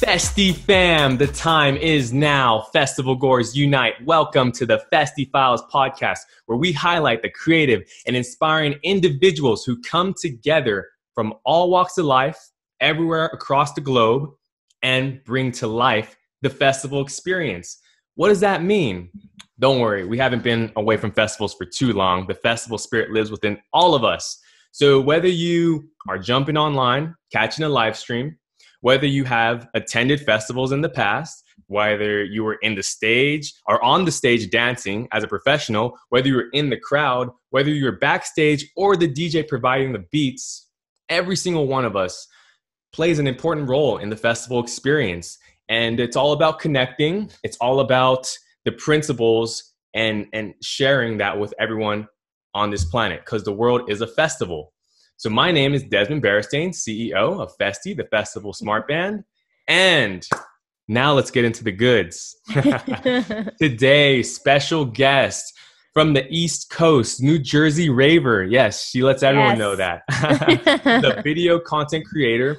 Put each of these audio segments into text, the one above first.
Festiie fam, the time is now. Festival goers unite. Welcome to the Festiie Files podcast, where we highlight the creative and inspiring individuals who come together from all walks of life, everywhere across the globe, and bring to life the festival experience. What does that mean? Don't worry, we haven't been away from festivals for too long. The festival spirit lives within all of us. So whether you are jumping online, catching a live stream, whether you have attended festivals in the past, whether you were in the stage or on the stage dancing as a professional, whether you were in the crowd, whether you were backstage or the DJ providing the beats, every single one of us plays an important role in the festival experience. And it's all about connecting. It's all about the principles and sharing that with everyone on this planet, because the world is a festival. So my name is Desmond, CEO of Festiie, the Festival Smart Band. And now let's get into the goods. Today, special guest from the East Coast, New Jersey raver. Yes, she lets everyone know that. The video content creator,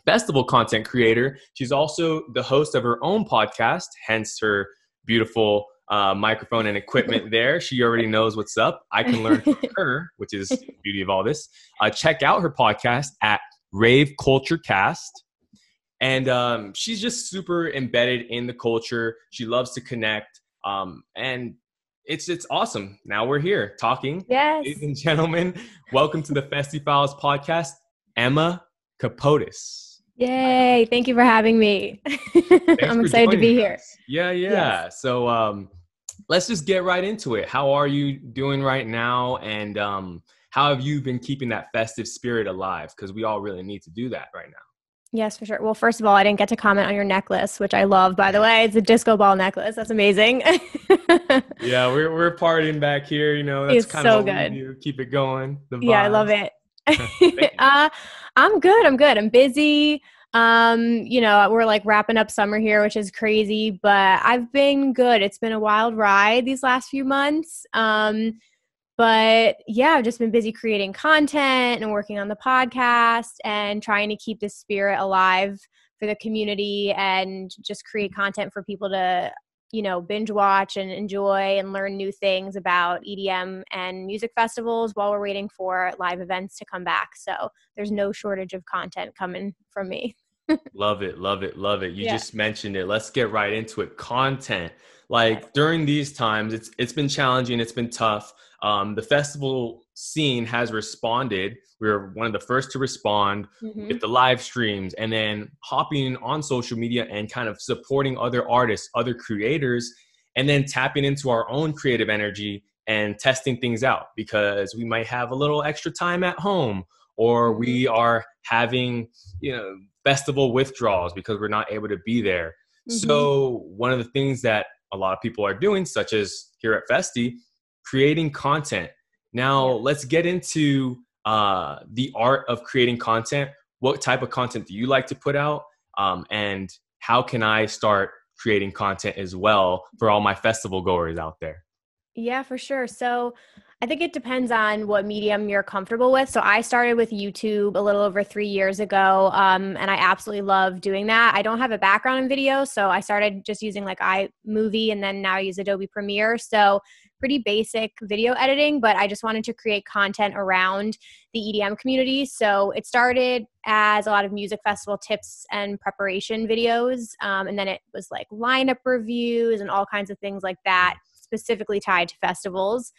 festival content creator. She's also the host of her own podcast, hence her beautiful microphone and equipment there. She already knows what's up. I can learn from her, which is the beauty of all this. Check out her podcast at RaveCultureCast. And she's just super embedded in the culture. She loves to connect. And it's awesome. Now we're here talking. Yes. Ladies and gentlemen, welcome to the Festiie Files podcast, Emma Kapotes. Yay. Thank you for having me. I'm excited to be here. Yeah. Yes. So let's just get right into it. How are you doing right now? And how have you been keeping that festive spirit alive? Because we all really need to do that right now. Yes, for sure. Well, first of all, I didn't get to comment on your necklace, which I love, by the way. It's a disco ball necklace. That's amazing. Yeah, we're partying back here. You know, that's kind of what we do. Keep it going. Yeah, I love it. I'm good. I'm busy. We're like wrapping up summer here, which is crazy, but I've been good. It's been a wild ride these last few months. But yeah, I've just been busy creating content and working on the podcast and trying to keep the spirit alive for the community and just create content for people to, binge watch and enjoy and learn new things about EDM and music festivals while we're waiting for live events to come back. So there's no shortage of content coming from me. Love it. You just mentioned it. Let's get right into it. Content. During these times, it's been challenging. It's been tough. The festival scene has responded. We were one of the first to respond with the live streams, and then hopping on social media and kind of supporting other artists, other creators, and then tapping into our own creative energy and testing things out, because we might have a little extra time at home, or we are having, festival withdrawals because we're not able to be there. So one of the things that a lot of people are doing, such as here at Festiie, creating content. Now let's get into the art of creating content. What type of content do you like to put out? And how can I start creating content as well for all my festival goers out there? Yeah, for sure. So I think it depends on what medium you're comfortable with. So I started with YouTube a little over 3 years ago, and I absolutely love doing that. I don't have a background in video, so I started just using iMovie, and then now I use Adobe Premiere. So pretty basic video editing, but I just wanted to create content around the EDM community. So it started as a lot of music festival tips and preparation videos, and then it was like lineup reviews and all kinds of things like that, specifically tied to festivals.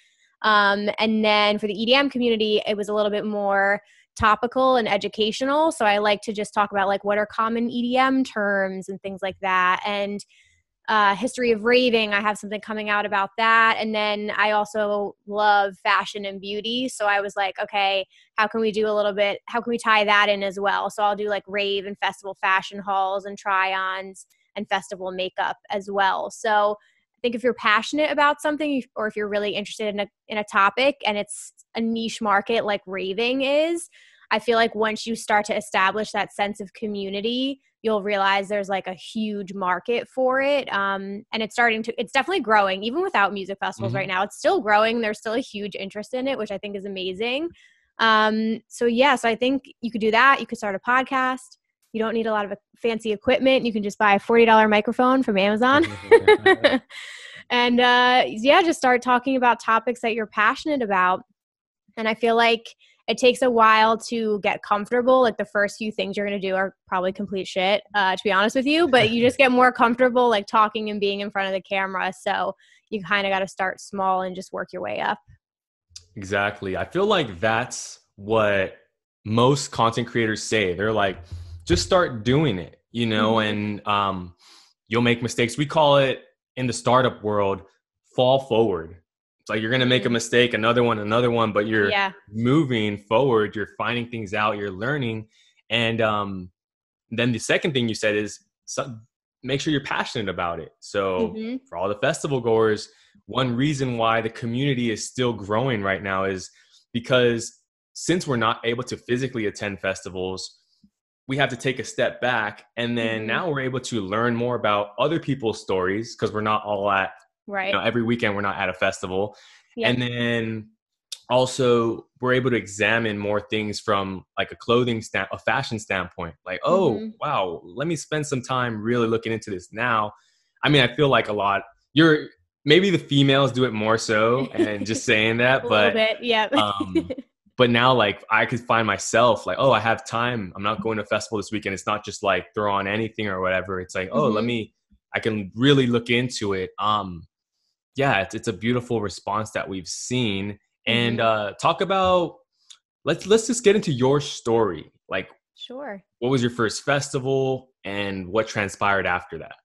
And then for the EDM community, it was a little bit more topical and educational. So I like to just talk about what are common EDM terms and things like that. And history of raving, I have something coming out about that. And then I also love fashion and beauty. So I was like, okay, how can we tie that in as well? So I'll do rave and festival fashion hauls and try-ons and festival makeup as well. So I think if you're passionate about something, or if you're really interested in a topic and it's a niche market like raving is, I feel like once you start to establish that sense of community, you'll realize there's a huge market for it. And it's definitely growing, even without music festivals right now. It's still growing. There's still a huge interest in it, which I think is amazing. So I think you could do that. You could start a podcast. You don't need a lot of fancy equipment. You can just buy a $40 microphone from Amazon. And yeah, just start talking about topics that you're passionate about. And I feel like it takes a while to get comfortable. Like the first few things you're going to do are probably complete shit, to be honest with you, but you just get more comfortable like talking and being in front of the camera. So you kind of got to start small and just work your way up. Exactly. I feel like that's what most content creators say. They're like, just start doing it, you know, and you'll make mistakes. We call it in the startup world, fall forward. It's like you're going to make a mistake, another one, but you're moving forward. You're finding things out. You're learning. And then the second thing you said is make sure you're passionate about it. So for all the festival goers, one reason why the community is still growing right now is because since we're not able to physically attend festivals, we have to take a step back. And then now we're able to learn more about other people's stories because we're not all at, you know, every weekend we're not at a festival. And then also we're able to examine more things from like a fashion standpoint. Like, oh, wow, let me spend some time really looking into this now. I mean, I feel like maybe the females do it more so and just saying that, but but now like I could find myself like, oh, I have time. I'm not going to a festival this weekend. It's not just like throw on anything or whatever. It's like, oh, I can really look into it. Yeah, it's a beautiful response that we've seen. And talk about, let's just get into your story. Like, sure. What was your first festival and what transpired after that?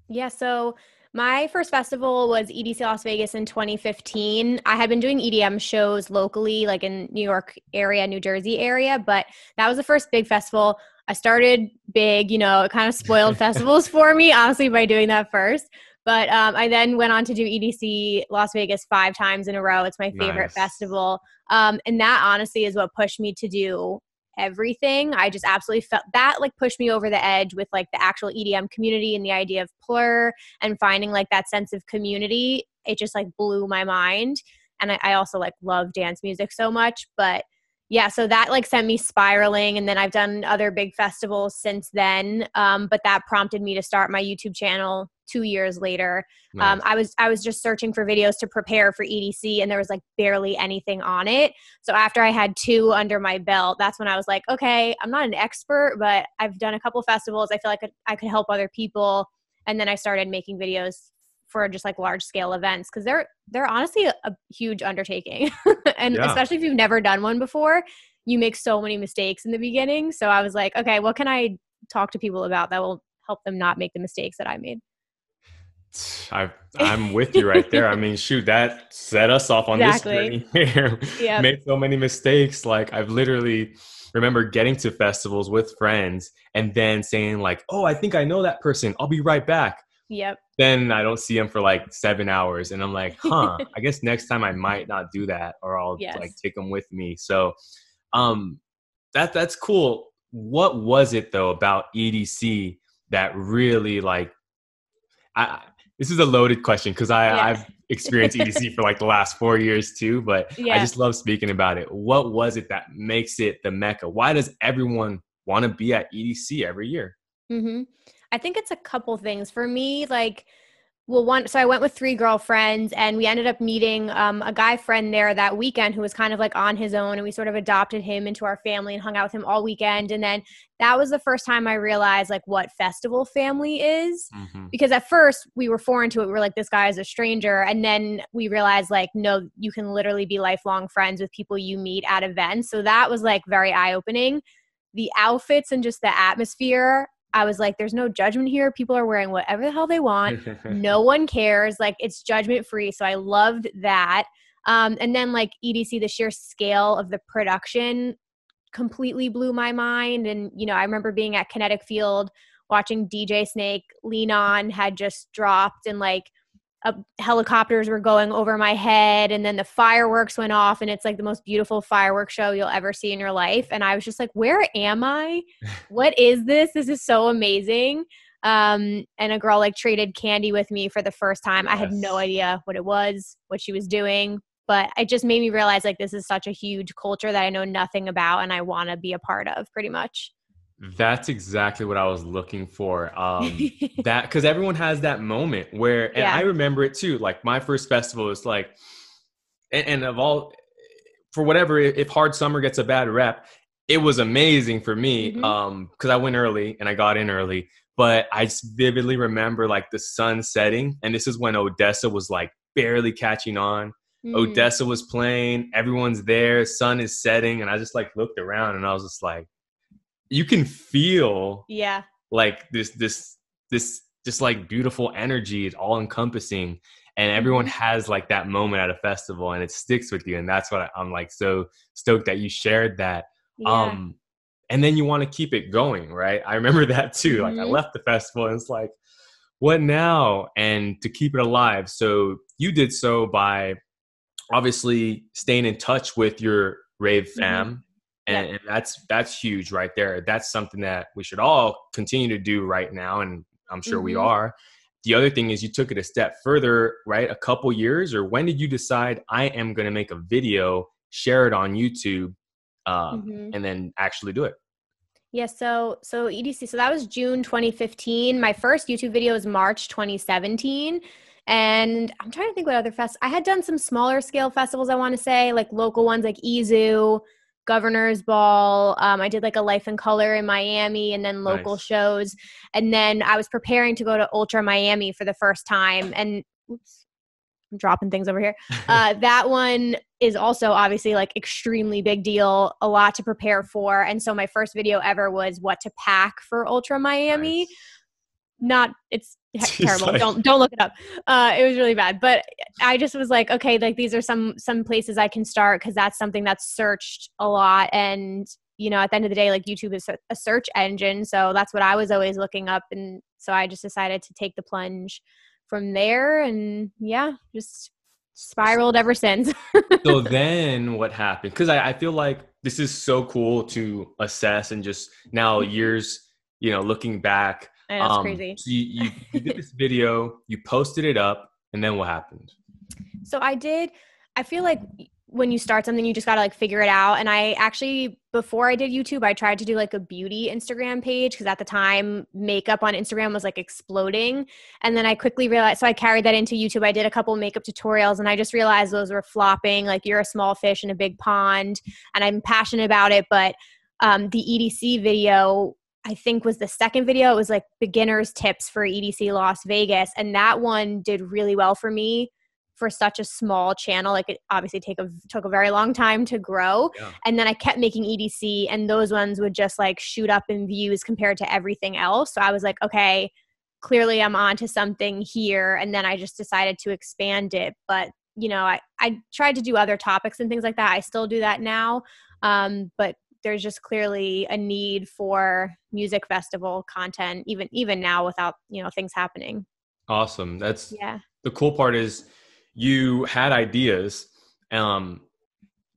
Yeah, so my first festival was EDC Las Vegas in 2015. I had been doing EDM shows locally, like in New York area, New Jersey area, but that was the first big festival. I started big, you know, it kind of spoiled festivals for me, honestly, by doing that first. But I then went on to do EDC Las Vegas 5 times in a row. It's my favorite festival. And that honestly is what pushed me to do everything. I just absolutely felt that like pushed me over the edge with like the actual EDM community and the idea of Plur and finding like that sense of community. It just like blew my mind. And I also like love dance music so much, but yeah, so that like sent me spiraling. And then I've done other big festivals since then. But that prompted me to start my YouTube channel 2 years later. Nice. I was just searching for videos to prepare for EDC and there was like barely anything on it. So after I had 2 under my belt, that's when I was like, okay, I'm not an expert, but I've done a couple festivals. I feel like I could help other people. And then I started making videos for just like large scale events because they're honestly a huge undertaking. And especially if you've never done one before, you make so many mistakes in the beginning. So I was like, okay, what can I talk to people about that will help them not make the mistakes that I made? I'm with you right there. I mean, shoot, that set us off on this journey here. Made so many mistakes. Like I've literally remember getting to festivals with friends and then saying like, oh, I think I know that person. I'll be right back. Then I don't see them for like 7 hours. And I'm like, I guess next time I might not do that or I'll like take them with me. So that's cool. What was it though about EDC that really like, this is a loaded question because I've experienced EDC for like the last 4 years too, but I just love speaking about it. What was it that makes it the Mecca? Why does everyone want to be at EDC every year? I think it's a couple things for me. Like, well, so I went with 3 girlfriends and we ended up meeting a guy friend there that weekend who was kind of like on his own, and we sort of adopted him into our family and hung out with him all weekend. And then that was the first time I realized like what festival family is, because at first we were foreign to it. We were like, this guy is a stranger. And then we realized like, no, you can literally be lifelong friends with people you meet at events. So that was like very eye-opening. The outfits and just the atmosphere, I was like, there's no judgment here. People are wearing whatever the hell they want. No one cares. Like, it's judgment free. So I loved that. And then like EDC, the sheer scale of the production completely blew my mind. And, you know, I remember being at Kinetic Field watching DJ Snake Lean On had just dropped and like helicopters were going over my head, and then the fireworks went off, and it's like the most beautiful fireworks show you'll ever see in your life. And I was just like, where am I? What is this? This is so amazing. And a girl like traded candy with me for the first time. I had no idea what it was, what she was doing, but it just made me realize like this is such a huge culture that I know nothing about and I want to be a part of pretty much. That's exactly what I was looking for. That because everyone has that moment where, and I Yeah. remember it too. Like my first festival was like, and of all, for whatever, if Hard Summer gets a bad rep, it was amazing for me. Hmm. Because I went early and I got in early, but I just vividly remember like the sun setting, and this is when Odessa was like barely catching on. Mm. Odessa was playing, everyone's there, sun is setting, and I just like looked around and I was just like, you can feel Yeah. like this just like beautiful energy. It's all encompassing, and everyone Hmm. has like that moment at a festival, and it sticks with you. And that's what I'm like so stoked that you shared that. Yeah. um and then you want to keep it going, right? I remember that too. Like I Hmm. left the festival and it's like, what now? And to keep it alive, so you did so by obviously staying in touch with your rave Hmm. fam, Yep. and that's huge right there. That's something that we should all continue to do right now, and I'm sure we Hmm. are. The other thing is you took it a step further, right? A couple years, or when did you decide I am going to make a video, share it on YouTube, Hmm. and then actually do it? Yeah, so EDC, so that was June 2015. My first YouTube video was March 2017. And I'm trying to think what other I had done some smaller scale festivals, I want to say, like local ones like EZoo, Governor's Ball. I did like a Life in Color in Miami and then local Nice. shows. And then I was preparing to go to Ultra Miami for the first time. And oops, I'm dropping things over here. That one is also obviously like extremely big deal, a lot to prepare for. And so my first video ever was what to pack for Ultra Miami. Nice. Not, it's It's terrible. like, Don't look it up. It was really bad, but I just was like, okay, like these are some places I can start because that's something that's searched a lot. And at the end of the day, like YouTube is a search engine, so that's what I was always looking up. And so I just decided to take the plunge from there, and yeah, just spiraled ever since. so then what happened? Because I feel like this is so cool to assess, and just now years, looking back. I know, it's crazy. So you did this video, you posted it up, and then what happened? So I feel like when you start something, you just got to like figure it out. And I actually, before I did YouTube, I tried to do like a beauty Instagram page because at the time makeup on Instagram was like exploding. And then I quickly realized, so I carried that into YouTube. I did a couple makeup tutorials and I just realized those were flopping. Like you're a small fish in a big pond, and I'm passionate about it. But the EDC video, I think, was the second video. It was like beginner's tips for EDC Las Vegas. And that one did really well for me for such a small channel. Like it obviously took a very long time to grow. Yeah. And then I kept making EDC, and those ones would just like shoot up in views compared to everything else. So I was like, okay, clearly I'm onto something here. And then I just decided to expand it. But I tried to do other topics and things like that. I still do that now. But there's just clearly a need for music festival content, even now without, things happening. Awesome. That's Yeah. the cool part is you had ideas, and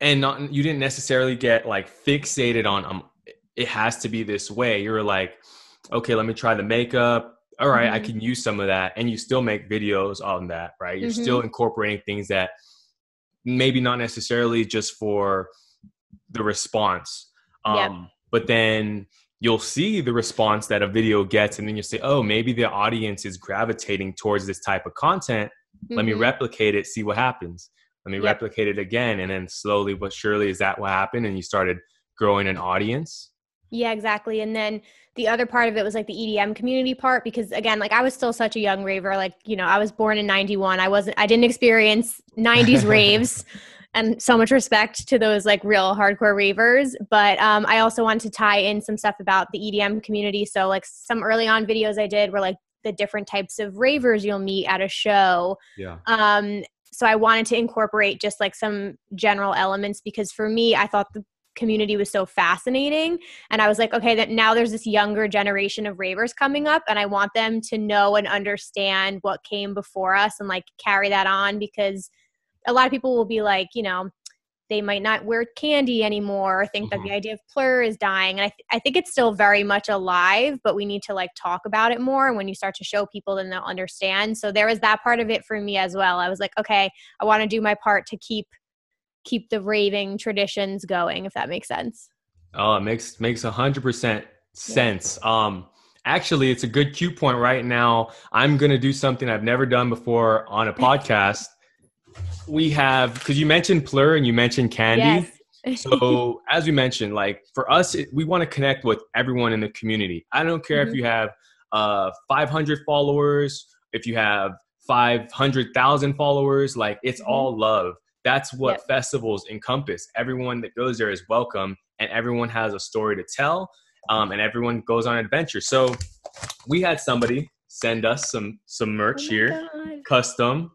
you didn't necessarily get like fixated on it has to be this way. You were like, okay, let me try the makeup. All right, I Mm-hmm. can use some of that, and you still make videos on that, right? You're Mm-hmm. still incorporating things that maybe not necessarily just for the response, Yep. but then you'll see the response that a video gets, and then you'll say, oh, maybe the audience is gravitating towards this type of content. Let me Mm-hmm. replicate it, see what happens. Let me Yep. replicate it again. And then slowly but surely, is that what happened? And you started growing an audience? Yeah, exactly. And then the other part of it was like the EDM community part, because again, like I was still such a young raver. Like, I was born in 91. I didn't experience 90s raves, and so much respect to those like real hardcore ravers. But I also wanted to tie in some stuff about the EDM community. So like some early on videos I did were like the different types of ravers you'll meet at a show. Yeah. So I wanted to incorporate just like some general elements, because for me, I thought the community was so fascinating. And I was like, okay, that now there's this younger generation of ravers coming up, and I want them to know and understand what came before us and like carry that on, because a lot of people will be like, they might not wear candy anymore or think that the Mhm. idea of plur is dying. And I think it's still very much alive, but we need to like talk about it more. And when you start to show people, then they'll understand. So there was that part of it for me as well. I was like, okay, I want to do my part to keep the raving traditions going, if that makes sense. Oh, it makes 100% sense. Actually, it's a good cue point right now. I'm going to do something I've never done before on a podcast. We have, because you mentioned Plur and you mentioned Candy. Yes. So as we mentioned, like for us, we want to connect with everyone in the community. I don't care if you have 500 followers, if you have 500,000 followers, like it's all love. That's what festivals encompass. Everyone that goes there is welcome, and everyone has a story to tell, and everyone goes on adventure. So we had somebody send us some merch here, custom.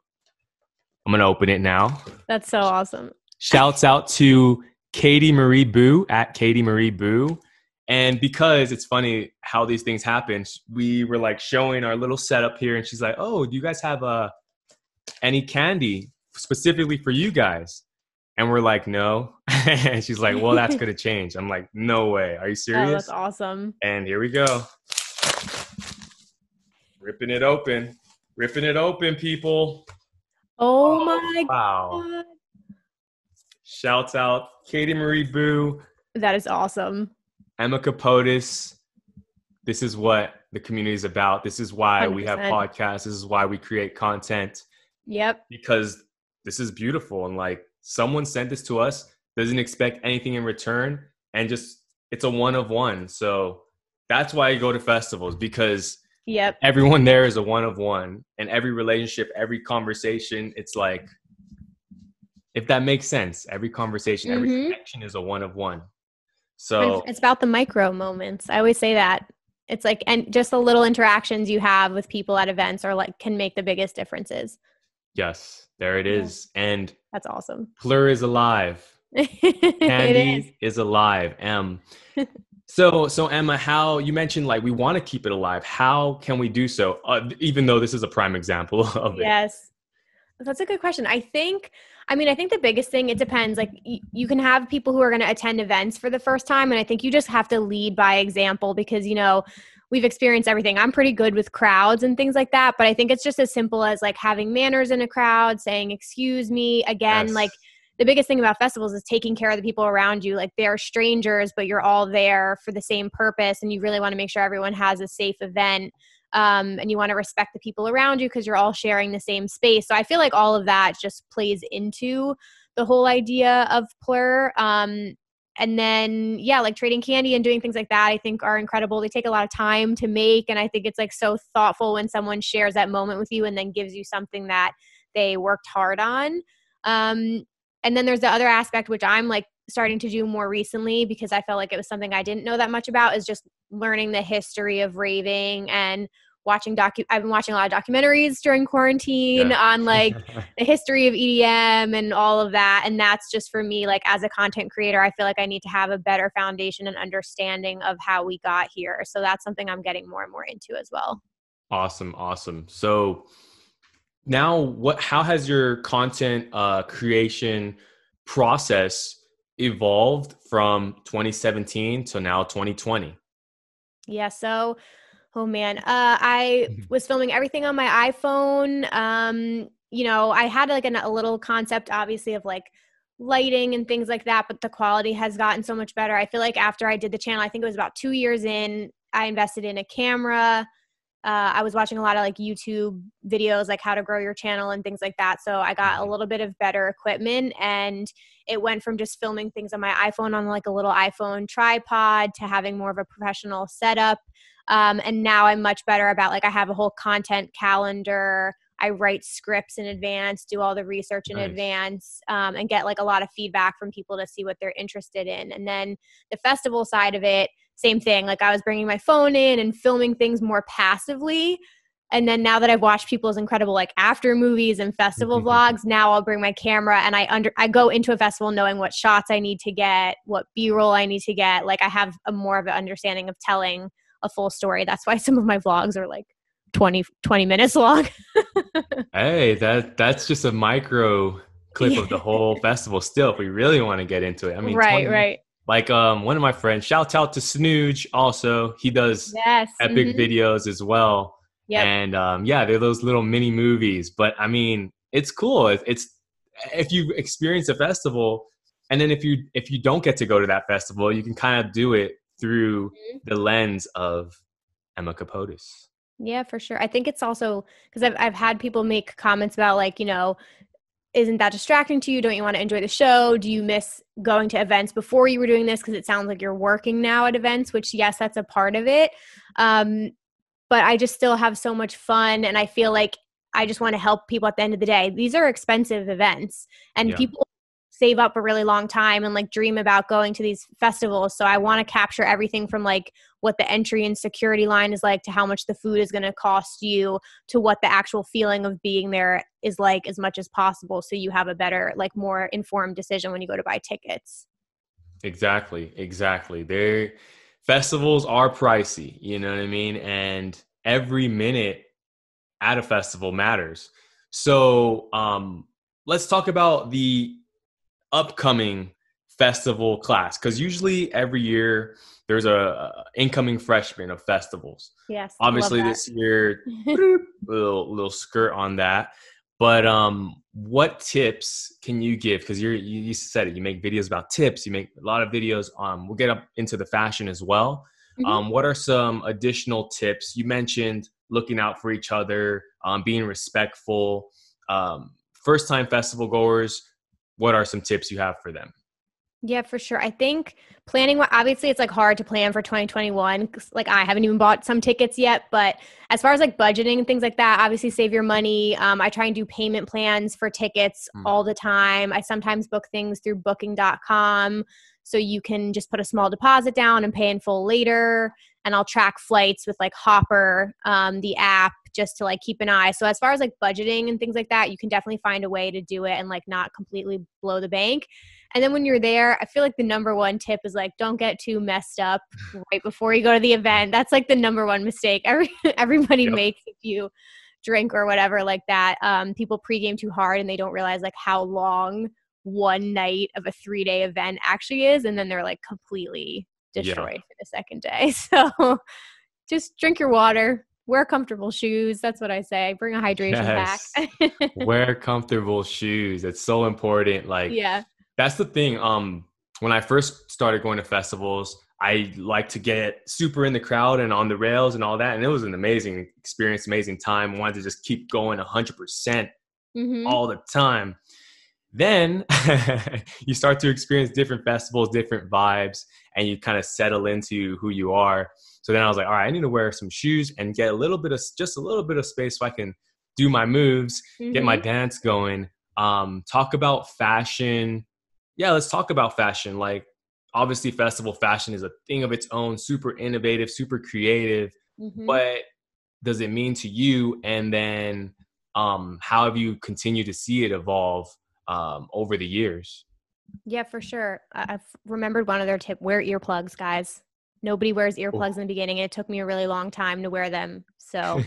I'm going to open it now. That's so awesome. Shouts out to Katie Marie Boo at Katie Marie Boo. And because it's funny how these things happen, we were like showing our little setup here, and she's like, "Oh, do you guys have any candy specifically for you guys?" And we're like, "No." And she's like, "Well, that's going to change." I'm like, "No way. Are you serious?" Oh, that's awesome. And here we go. Ripping it open. Ripping it open, people. Oh my God. Shouts out Katie Marie Boo. That is awesome. Emma Kapotes. This is what the community is about. This is why 100%. We have podcasts. This is why we create content. Yep. Because this is beautiful. And like someone sent this to us, doesn't expect anything in return, and just it's a one of one. So that's why you go to festivals, because everyone there is a one of one, and every relationship, every conversation, it's like, if that makes sense, every conversation, every connection is a one of one. So it's about the micro moments. I always say that. It's like, and just the little interactions you have with people at events are like, can make the biggest differences. Yes, there it is. And that's awesome. Plur is alive. Candy is alive. So Emma, how you mentioned like we want to keep it alive. How can we do so? Even though this is a prime example of it. Yes. That's a good question. I think the biggest thing, it depends. Like you can have people who are going to attend events for the first time. And I think you just have to lead by example, because, we've experienced everything. I'm pretty good with crowds and things like that. But I think it's just as simple as like having manners in a crowd, saying, "Excuse me." Again, like the biggest thing about festivals is taking care of the people around you. Like they're strangers, but you're all there for the same purpose. And you really want to make sure everyone has a safe event. And you want to respect the people around you because you're all sharing the same space. So I feel like all of that just plays into the whole idea of Plur. And then, like trading candy and doing things like that, I think are incredible. They take a lot of time to make. And I think it's like so thoughtful when someone shares that moment with you and then gives you something that they worked hard on. And then there's the other aspect, which I'm like starting to do more recently because I felt like it was something I didn't know that much about, is just learning the history of raving and watching I've been watching a lot of documentaries during quarantine on like the history of EDM and all of that. And that's just for me, like as a content creator, I feel like I need to have a better foundation and understanding of how we got here. So that's something I'm getting more and more into as well. Awesome. So now how has your content creation process evolved from 2017 to now 2020? Yeah. So, oh man, I was filming everything on my iPhone. I had like a little concept, obviously, of like lighting and things like that, but the quality has gotten so much better. I feel like after I did the channel, I think it was about 2 years in, I invested in a camera. I was watching a lot of like YouTube videos, like how to grow your channel and things like that. So I got a little bit of better equipment, and it went from just filming things on my iPhone on like a little iPhone tripod to having more of a professional setup. And now I'm much better about like, I have a whole content calendar. I write scripts in advance, do all the research in advance, and get like a lot of feedback from people to see what they're interested in. And then the festival side of it, same thing. Like I was bringing my phone in and filming things more passively. And then now that I've watched people's incredible like after movies and festival vlogs, now I'll bring my camera and I go into a festival knowing what shots I need to get, what B-roll I need to get. Like I have a more of an understanding of telling a full story. That's why some of my vlogs are like 20 minutes long. Hey, that's just a micro clip of the whole festival still, if we really want to get into it. I mean, right. Like one of my friends, shout out to Snooge also. He does epic videos as well. Yep. And they're those little mini movies. But I mean, it's cool. It's if you experience a festival, and then if you don't get to go to that festival, you can kind of do it through the lens of Emma Kapotes. Yeah, for sure. I think it's also because I've had people make comments about like, isn't that distracting to you? Don't you want to enjoy the show? Do you miss going to events before you were doing this? Because it sounds like you're working now at events, which yes, that's a part of it. But I just still have so much fun. And I feel like I just want to help people at the end of the day. These are expensive events and people save up a really long time and like dream about going to these festivals. So I want to capture everything from like what the entry and security line is like to how much the food is going to cost you to what the actual feeling of being there is like as much as possible. So you have a better, like more informed decision when you go to buy tickets. Exactly. Their festivals are pricey, you know what I mean? And every minute at a festival matters. So let's talk about the upcoming festival class, because usually every year there's a incoming freshman of festivals. Yes, obviously this year little skirt on that, but what tips can you give, because you said it, you make videos about tips, you make a lot of videos, we'll get up into the fashion as well. What are some additional tips? You mentioned looking out for each other, being respectful, first time festival goers. What are some tips you have for them? Yeah, for sure. I think planning, obviously it's like hard to plan for 2021 'cause, like I haven't even bought some tickets yet, but as far as like budgeting and things like that, obviously save your money. I try and do payment plans for tickets all the time. I sometimes book things through booking.com. So you can just put a small deposit down and pay in full later. And I'll track flights with like Hopper, the app, just to like keep an eye. So as far as like budgeting and things like that, you can definitely find a way to do it and like not completely blow the bank. And then when you're there, I feel like the number one tip is like, don't get too messed up right before you go to the event. That's like the number one mistake everybody makes if you drink or whatever like that. People pregame too hard and they don't realize like how long one night of a 3-day event actually is. And then they're like completely destroyed for the second day. So just drink your water, wear comfortable shoes. That's what I say. Bring a hydration pack. Wear comfortable shoes. It's so important. Like, that's the thing. When I first started going to festivals, I like to get super in the crowd and on the rails and all that. And it was an amazing experience, amazing time. I wanted to just keep going 100% all the time. Then you start to experience different festivals, different vibes, and you kind of settle into who you are. So then I was like, all right, I need to wear some shoes and get just a little bit of space so I can do my moves, get my dance going. Talk about fashion. Yeah, let's talk about fashion. Like, obviously festival fashion is a thing of its own, super innovative, super creative. What does it mean to you? And then how have you continued to see it evolve over the years? Yeah, for sure. I've remembered one other tip: wear earplugs, guys. Nobody wears earplugs in the beginning, and it took me a really long time to wear them. So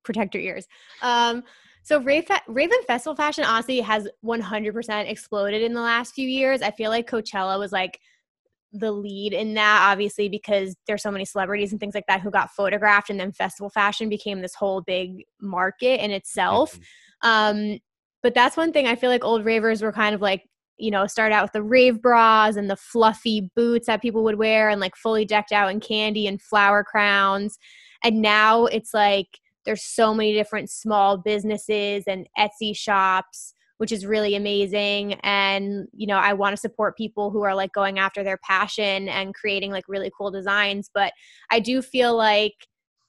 protect your ears. So rave and festival fashion honestly has 100% exploded in the last few years. I feel like Coachella was like the lead in that, obviously, because there's so many celebrities and things like that who got photographed, and then festival fashion became this whole big market in itself. But that's one thing I feel like old ravers were kind of like, started out with the rave bras and the fluffy boots that people would wear and like fully decked out in candy and flower crowns. And now it's like there's so many different small businesses and Etsy shops, which is really amazing. And, I want to support people who are like going after their passion and creating like really cool designs. But I do feel like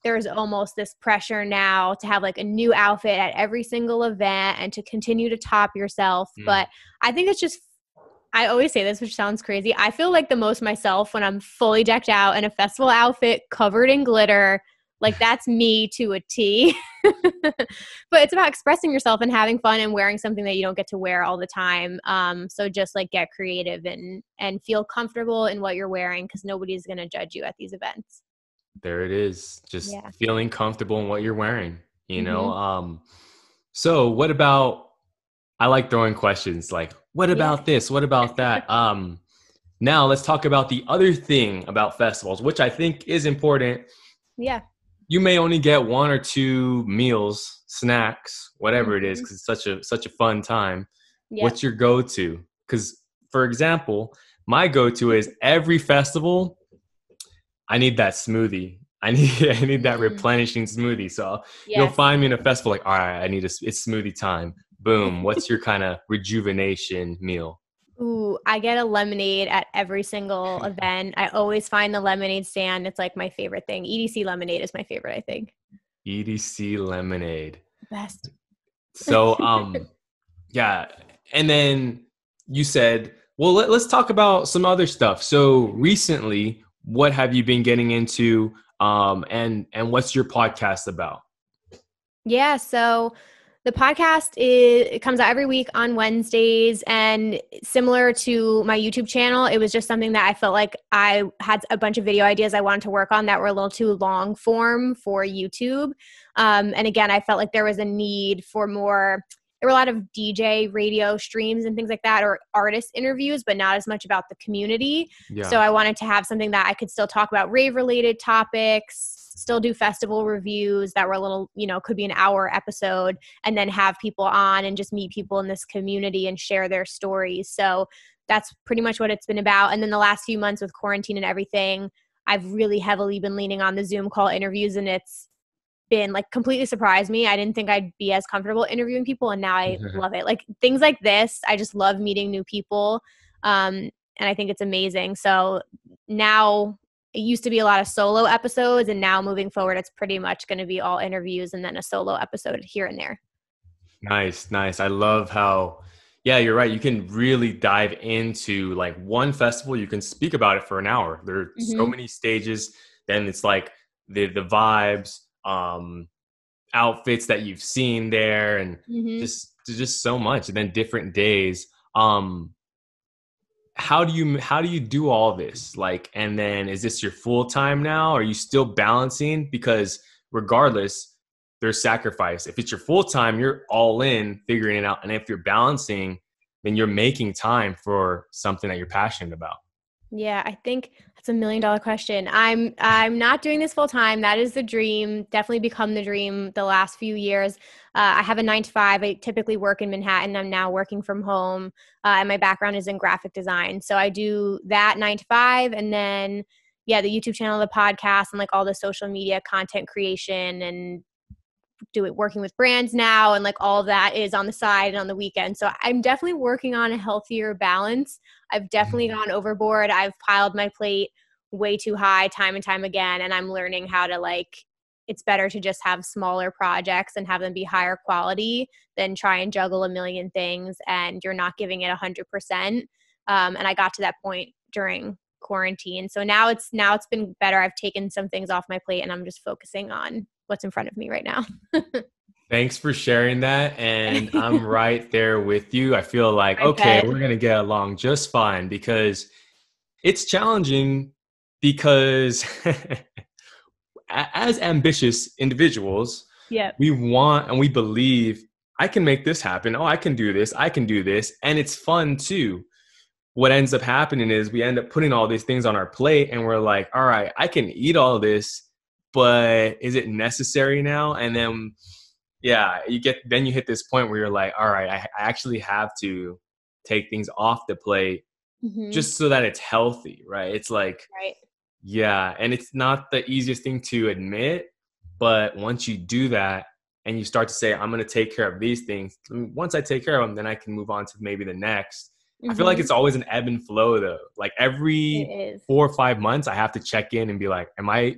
there's almost this pressure now to have like a new outfit at every single event and to continue to top yourself. But I think it's just, I always say this, which sounds crazy, I feel like the most myself when I'm fully decked out in a festival outfit covered in glitter. Like, that's me to a T. But it's about expressing yourself and having fun and wearing something that you don't get to wear all the time. So just like get creative and feel comfortable in what you're wearing, because nobody's going to judge you at these events. There it is. Just feeling comfortable in what you're wearing, So what about, I like throwing questions like, what about this? What about that? Now let's talk about the other thing about festivals, which I think is important. Yeah. You may only get 1 or 2 meals, snacks, whatever it is, because it's such a fun time. What's your go-to? Because, for example, my go-to is every festival, I need that smoothie. I need that Mm. replenishing smoothie. So you'll Yes. find me in a festival like, all right, it's smoothie time. Boom. What's your kind of rejuvenation meal? Ooh, I get a lemonade at every single event. I always find the lemonade stand. It's like my favorite thing. EDC lemonade is my favorite, I think. EDC lemonade. Best. So yeah. And then you said, well, let's talk about some other stuff. So recently, what have you been getting into? And what's your podcast about? Yeah, so the podcast it comes out every week on Wednesdays, and similar to my YouTube channel, it was just something that I felt like I had a bunch of video ideas I wanted to work on that were a little too long form for YouTube. And again, I felt like there was a need for more. There were a lot of DJ radio streams and things like that, or artist interviews, but not as much about the community. So Yeah. I wanted to have something that I could still talk about rave related topics, still do festival reviews that were a little, could be an hour episode, and then have people on and just meet people in this community and share their stories. So that's pretty much what it's been about. And then the last few months with quarantine and everything, I've really heavily been leaning on the Zoom call interviews, and it's been like completely surprised me. I didn't think I'd be as comfortable interviewing people, and now I love it. Like things like this, I just love meeting new people. And I think it's amazing. So now it used to be a lot of solo episodes, and now moving forward, it's pretty much going to be all interviews and then a solo episode here and there. Nice, nice. I love how, yeah, you're right. You can really dive into like one festival. You can speak about it for an hour. There are so many stages. Then it's like the vibes, outfits that you've seen there, and just so much. And then different days. How do you do all this? Like, and then is this your full time now? Are you still balancing? Because regardless, there's sacrifice. If it's your full time, you're all in figuring it out. And if you're balancing, then you're making time for something that you're passionate about. Yeah, I think that's $1 million question. I'm not doing this full time. That is the dream. Definitely become the dream the last few years. I have a 9 to 5. I typically work in Manhattan. I'm now working from home, and my background is in graphic design. So I do that 9 to 5, and then the YouTube channel, the podcast, and like all the social media content creation and working with brands now, and like all of that is on the side and on the weekend. So I'm definitely working on a healthier balance. I've definitely gone overboard. I've piled my plate way too high time and time again, and I'm learning how to it's better to just have smaller projects and have them be higher quality than try and juggle a million things and you're not giving it 100%. And I got to that point during quarantine. So now it's been better. I've taken some things off my plate and I'm just focusing on what's in front of me right now. Thanks for sharing that. And I'm right there with you. I feel like, okay, we're going to get along just fine, because it's challenging, because as ambitious individuals, we want and we believe I can make this happen. Oh, I can do this. I can do this. And it's fun too. What ends up happening is we end up putting all these things on our plate and we're like, all right, I can eat all this, but is it necessary now? And then, you hit this point where you're like, all right, I actually have to take things off the plate just so that it's healthy, right? It's like, and it's not the easiest thing to admit, but once you do that and you start to say, I'm going to take care of these things, once I take care of them, then I can move on to maybe the next. I feel like it's always an ebb and flow though. Like every 4 or 5 months, I have to check in and be like, am I,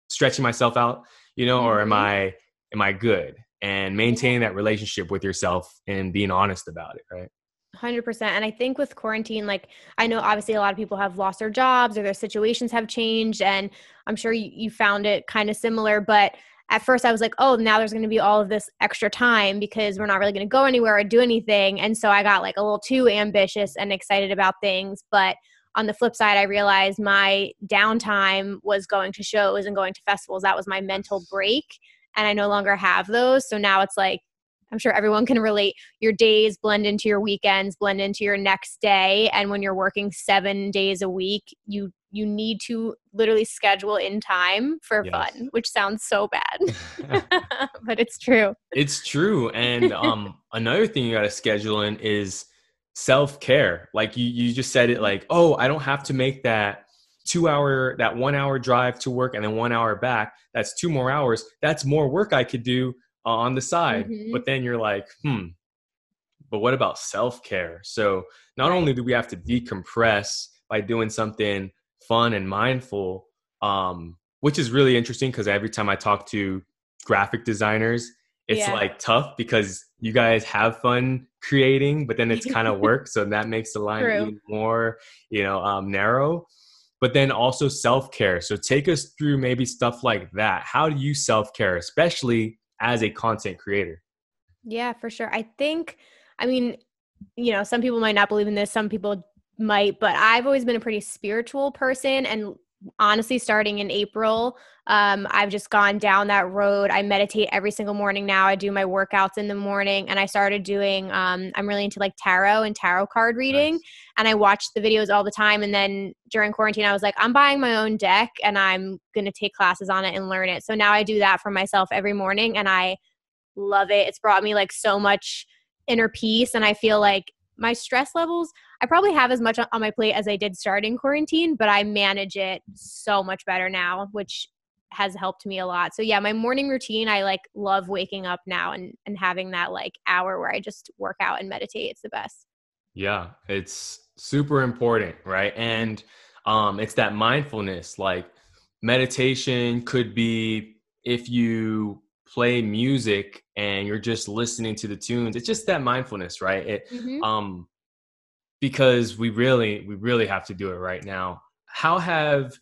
stretching myself out, or am I good? And maintaining that relationship with yourself and being honest about it, right? 100%. And I think with quarantine, I know obviously a lot of people have lost their jobs or their situations have changed. And I'm sure you found it kind of similar. But at first I was like, oh, now there's going to be all of this extra time because we're not really going to go anywhere or do anything. And so I got a little too ambitious and excited about things. But on the flip side, I realized my downtime was going to shows and going to festivals. That was my mental break. And I no longer have those. So now it's like, I'm sure everyone can relate. Your days blend into your weekends, blend into your next day. And when you're working 7 days a week, you need to literally schedule in time for fun, which sounds so bad, but it's true. It's true. And another thing you got to schedule in is self-care. Like you just said it, like, oh, I don't have to make that that 1 hour drive to work and then 1 hour back, that's 2 more hours. That's more work I could do on the side. But then you're like, but what about self-care? So not only do we have to decompress by doing something fun and mindful, which is really interesting because every time I talk to graphic designers, it's like tough because you guys have fun creating, but then it's kind of work. So that makes the line even more, narrow. But then also self-care. So take us through maybe stuff like that. How do you self-care, especially as a content creator? Yeah, for sure. Some people might not believe in this, some people might, but I've always been a pretty spiritual person. And honestly, starting in April, I've just gone down that road. I meditate every single morning now. I do my workouts in the morning, and I started doing, I'm really into like tarot and tarot card reading. Nice. And I watch the videos all the time. And then during quarantine, I was like, I'm buying my own deck and I'm going to take classes on it and learn it. So now I do that for myself every morning, and I love it. It's brought me like so much inner peace. And I feel like my stress levels, I probably have as much on my plate as I did starting quarantine, but I manage it so much better now, which has helped me a lot. So yeah, my morning routine, I like love waking up now and having that like hour where I just work out and meditate. It's the best. Yeah, it's super important, right? And it's that mindfulness. Like meditation could be if you play music and you're just listening to the tunes. It's just that mindfulness, right? Because we really have to do it right now. How have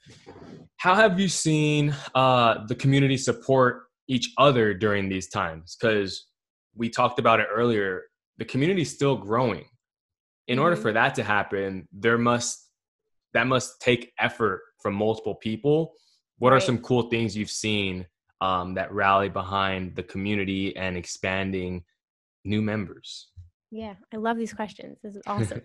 you seen the community support each other during these times? Because we talked about it earlier, the community is still growing. In order for that to happen, that must take effort from multiple people. What are some cool things you've seen that rally behind the community and expanding new members? Yeah, I love these questions. This is awesome.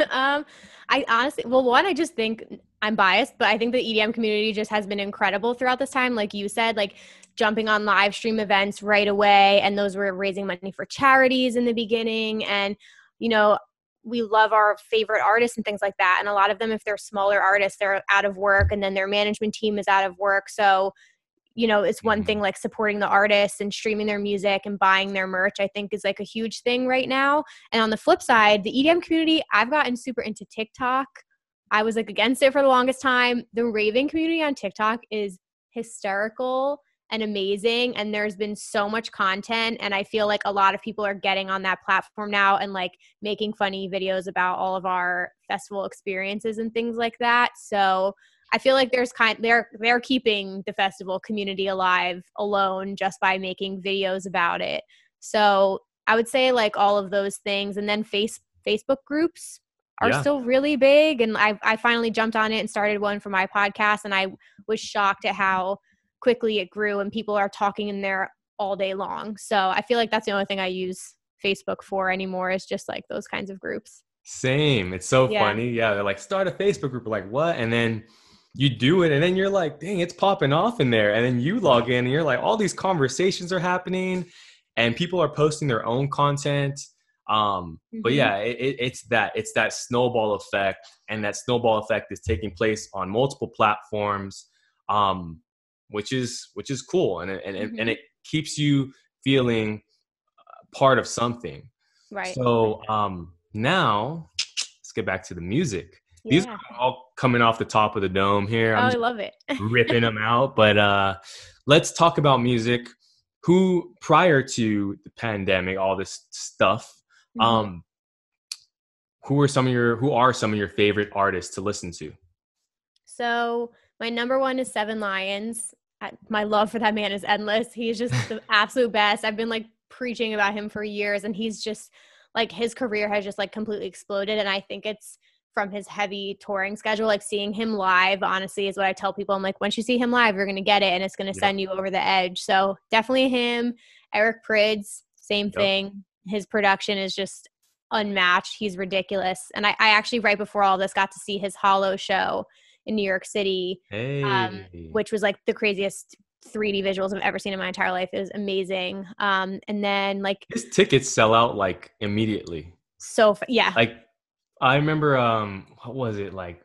I honestly, I just think I'm biased, but I think the EDM community just has been incredible throughout this time. Like you said, like jumping on live stream events right away. And those were raising money for charities in the beginning. And, we love our favorite artists and things like that. And a lot of them, if they're smaller artists, they're out of work and then their management team is out of work. So it's one thing like supporting the artists and streaming their music and buying their merch, I think is like a huge thing right now. And on the flip side, the EDM community, I've gotten super into TikTok. I was like against it for the longest time. The raving community on TikTok is hysterical and amazing. And there's been so much content. And I feel like a lot of people are getting on that platform now and like making funny videos about all of our festival experiences and things like that. So I feel like they're keeping the festival community alive alone just by making videos about it. So I would say like all of those things. And then Facebook groups are still really big. And I finally jumped on it and started one for my podcast. And I was shocked at how quickly it grew and people are talking in there all day long. So I feel like that's the only thing I use Facebook for anymore is just like those kinds of groups. Same. It's so funny. Yeah. They're like, start a Facebook group. We're like, what? And then you do it and then you're like, dang, it's popping off in there. And then you log in and you're like, all these conversations are happening and people are posting their own content. But yeah, it's that snowball effect, and that snowball effect is taking place on multiple platforms, which is cool. And it keeps you feeling part of something. Right. So, now let's get back to the music. These are all coming off the top of the dome here. I love it. Ripping them out. But let's talk about music. Who, prior to the pandemic, all this stuff, who are some of your favorite artists to listen to? So my number one is Seven Lions. My love for that man is endless. He's just the absolute best. I've been like preaching about him for years, and he's just like, his career has just like completely exploded. And I think it's from his heavy touring schedule. Like seeing him live, honestly, is what I tell people. I'm like, once you see him live, you're going to get it and it's going to send you over the edge. So definitely him. Eric Prydz, same thing. His production is just unmatched. He's ridiculous. And I actually, right before all this, got to see his Hollow show in New York City, which was like the craziest 3D visuals I've ever seen in my entire life. It was amazing. And then like his tickets sell out like immediately. So yeah. Like I remember, what was it like?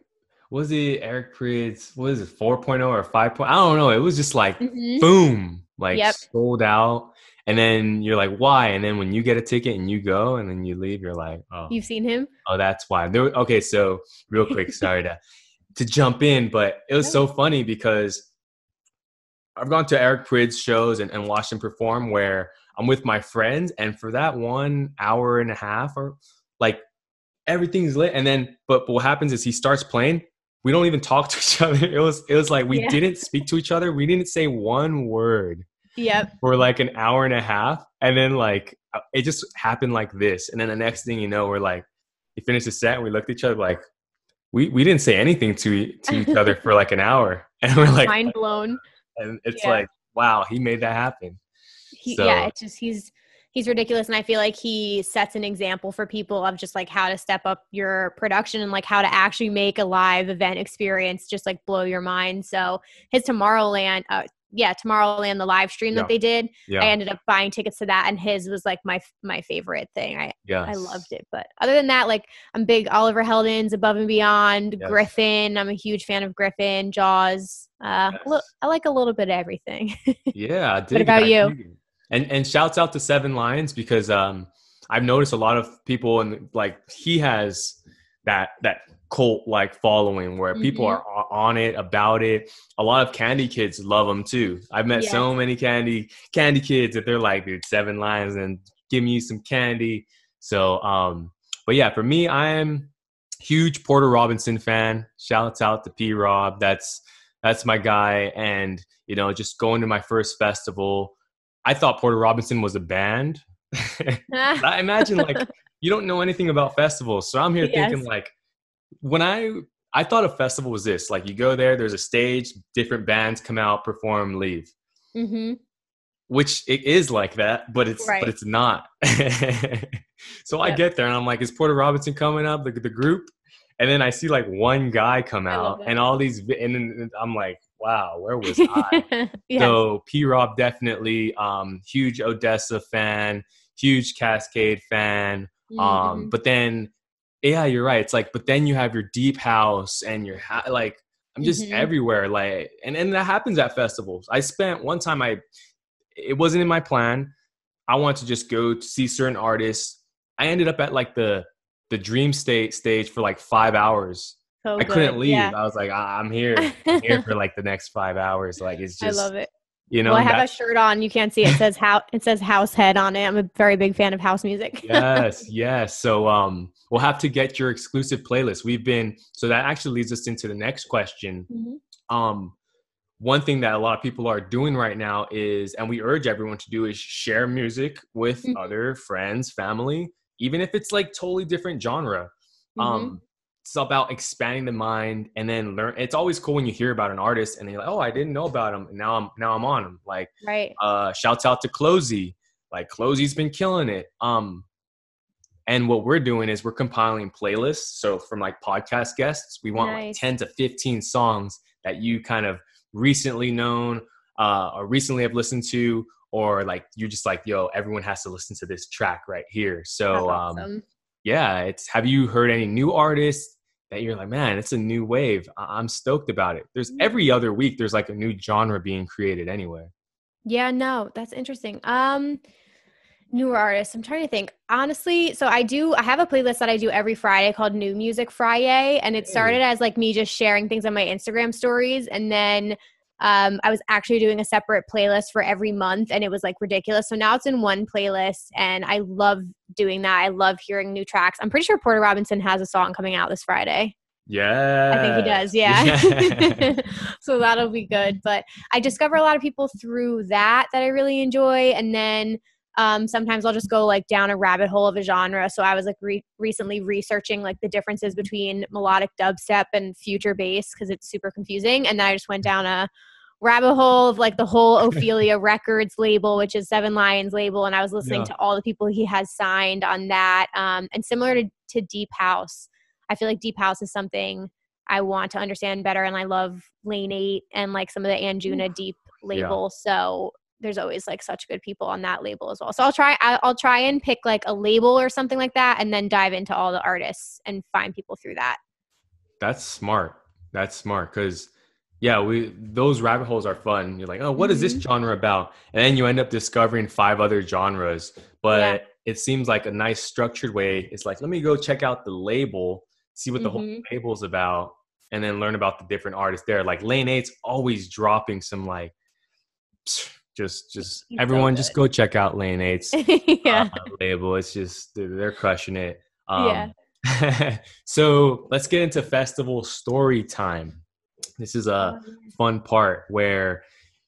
was it Eric Prid's, what is it, 4.0 or 5.0? I don't know. It was just like, Mm-hmm. boom, like Yep. sold out. And then you're like, why? And then when you get a ticket and you go and then you leave, you're like, You've seen him? oh, that's why. Okay, so real quick, sorry to jump in, but it was No. so funny because I've gone to Eric Prid's shows and watched him perform where I'm with my friends, and for that 1 hour and a half or like everything's lit. And then but what happens is he starts playing. We don't even talk to each other. It was like we Yeah. didn't speak to each other. We didn't say one word Yep. for like an hour and a half. And then like it just happened like this. And then the next thing you know, we're like, he finished the set and we looked at each other like, we didn't say anything to each other for like an hour. And we're like, mind blown. and it's Yeah. like, wow, he made that happen. Yeah, So it's just he's ridiculous, and I feel like he sets an example for people of just like how to step up your production and like how to actually make a live event experience just like blow your mind. So his Tomorrowland, the live stream yeah, that they did, I yeah, ended up buying tickets to that, and his was like my favorite thing. I loved yes, it. But other than that, like I'm big Oliver Heldens, Above and Beyond, yes, Griffin. I'm a huge fan of Griffin, Jaws. I yes. like a little bit of everything. Yeah, I What dig it. about I you? dig it. And shouts out to Seven Lions because I've noticed a lot of people and like he has that cult like following where people Mm-hmm. are on it about it. A lot of candy kids love him too. I've met Yes. so many candy kids that they're like, dude, Seven Lions and give me some candy. So but yeah, for me, I am huge Porter Robinson fan. Shouts out to P Rob. That's my guy. And just going to my first festival, I thought Porter Robinson was a band. I imagine like you don't know anything about festivals. So I'm here thinking Yes. like when I thought a festival was this, like you go there, there's a stage, different bands come out, perform, leave. Mm-hmm. Which it is like that, but Right. it's not. So I Yep. get there and I'm like, is Porter Robinson coming up, the group? And then I see like one guy come I love out that. and all these, and then I'm like, wow, where was I? Yes. So P Rob definitely huge Odessa fan, huge Cascade fan. Mm-hmm. But then yeah, you're right. It's like, but then you have your deep house and your like I'm just Mm-hmm. everywhere. Like and that happens at festivals. I spent one time it wasn't in my plan. I wanted to just go to see certain artists. I ended up at like the dream stage for like 5 hours. So I couldn't good. leave. Yeah. I was like, I'm here. I'm here for like the next 5 hours. Like it's I just love it. Well, I have a that's shirt on. You can't see it. It says House Head on it. I'm a very big fan of house music. yes. So we'll have to get your exclusive playlist. So that actually leads us into the next question. Mhm. Um one thing that a lot of people are doing right now is, and we urge everyone to do, is share music with Mhm. other friends, family, even if it's like totally different genre. Mhm. Um, it's about expanding the mind and then learn. It's always cool when you hear about an artist and you're like, oh, I didn't know about him. And now I'm on him. Like, Right. shouts out to Closey. Like Closey's been killing it. And what we're doing is we're compiling playlists. So from like podcast guests, we want like Nice. 10 to 15 songs that you kind of recently known or recently have listened to, or like you're just like, yo, everyone has to listen to this track right here. That's So awesome. yeah, have you heard any new artists that you're like, man, it's a new wave? I'm stoked about it. There's every other week, there's like a new genre being created anyway. Yeah, no, that's interesting. Newer artists. I'm trying to think. Honestly, so I have a playlist that I do every Friday called New Music Friday. And it started Hey. as like me just sharing things on my Instagram stories. And then I was actually doing a separate playlist for every month, and it was like ridiculous. So now it's in one playlist, and I love doing that. I love hearing new tracks. I'm pretty sure Porter Robinson has a song coming out this Friday. I think he does. Yes. Yeah. Yeah. So that'll be good. But I discover a lot of people through that I really enjoy. And then sometimes I'll just go like down a rabbit hole of a genre. So I was like recently researching like the differences between melodic dubstep and future bass because it's super confusing. And then I just went down a rabbit hole of like the whole Ophelia Records label, which is Seven Lions label. And I was listening Yeah. to all the people he has signed on that. And similar to Deep House, I feel like Deep House is something I want to understand better. And I love Lane 8 and like some of the Anjuna Deep Yeah. label. So there's always like such good people on that label as well. So I'll try and pick like a label or something like that and then dive into all the artists and find people through that. That's smart. That's smart because, yeah, those rabbit holes are fun. You're like, oh, what is this Hmm. genre about? And then you end up discovering 5 other genres. Yeah. But it seems like a nice structured way. It's like, let me go check out the label, see what the whole Hmm. label's about, and then learn about the different artists there. Like Lane 8's always dropping some like, just He's so everyone just go check out Lane 8's good. Yeah. label. It's just they're crushing it. Yeah. Um, so let's get into festival story time. This is a Oh, fun part where,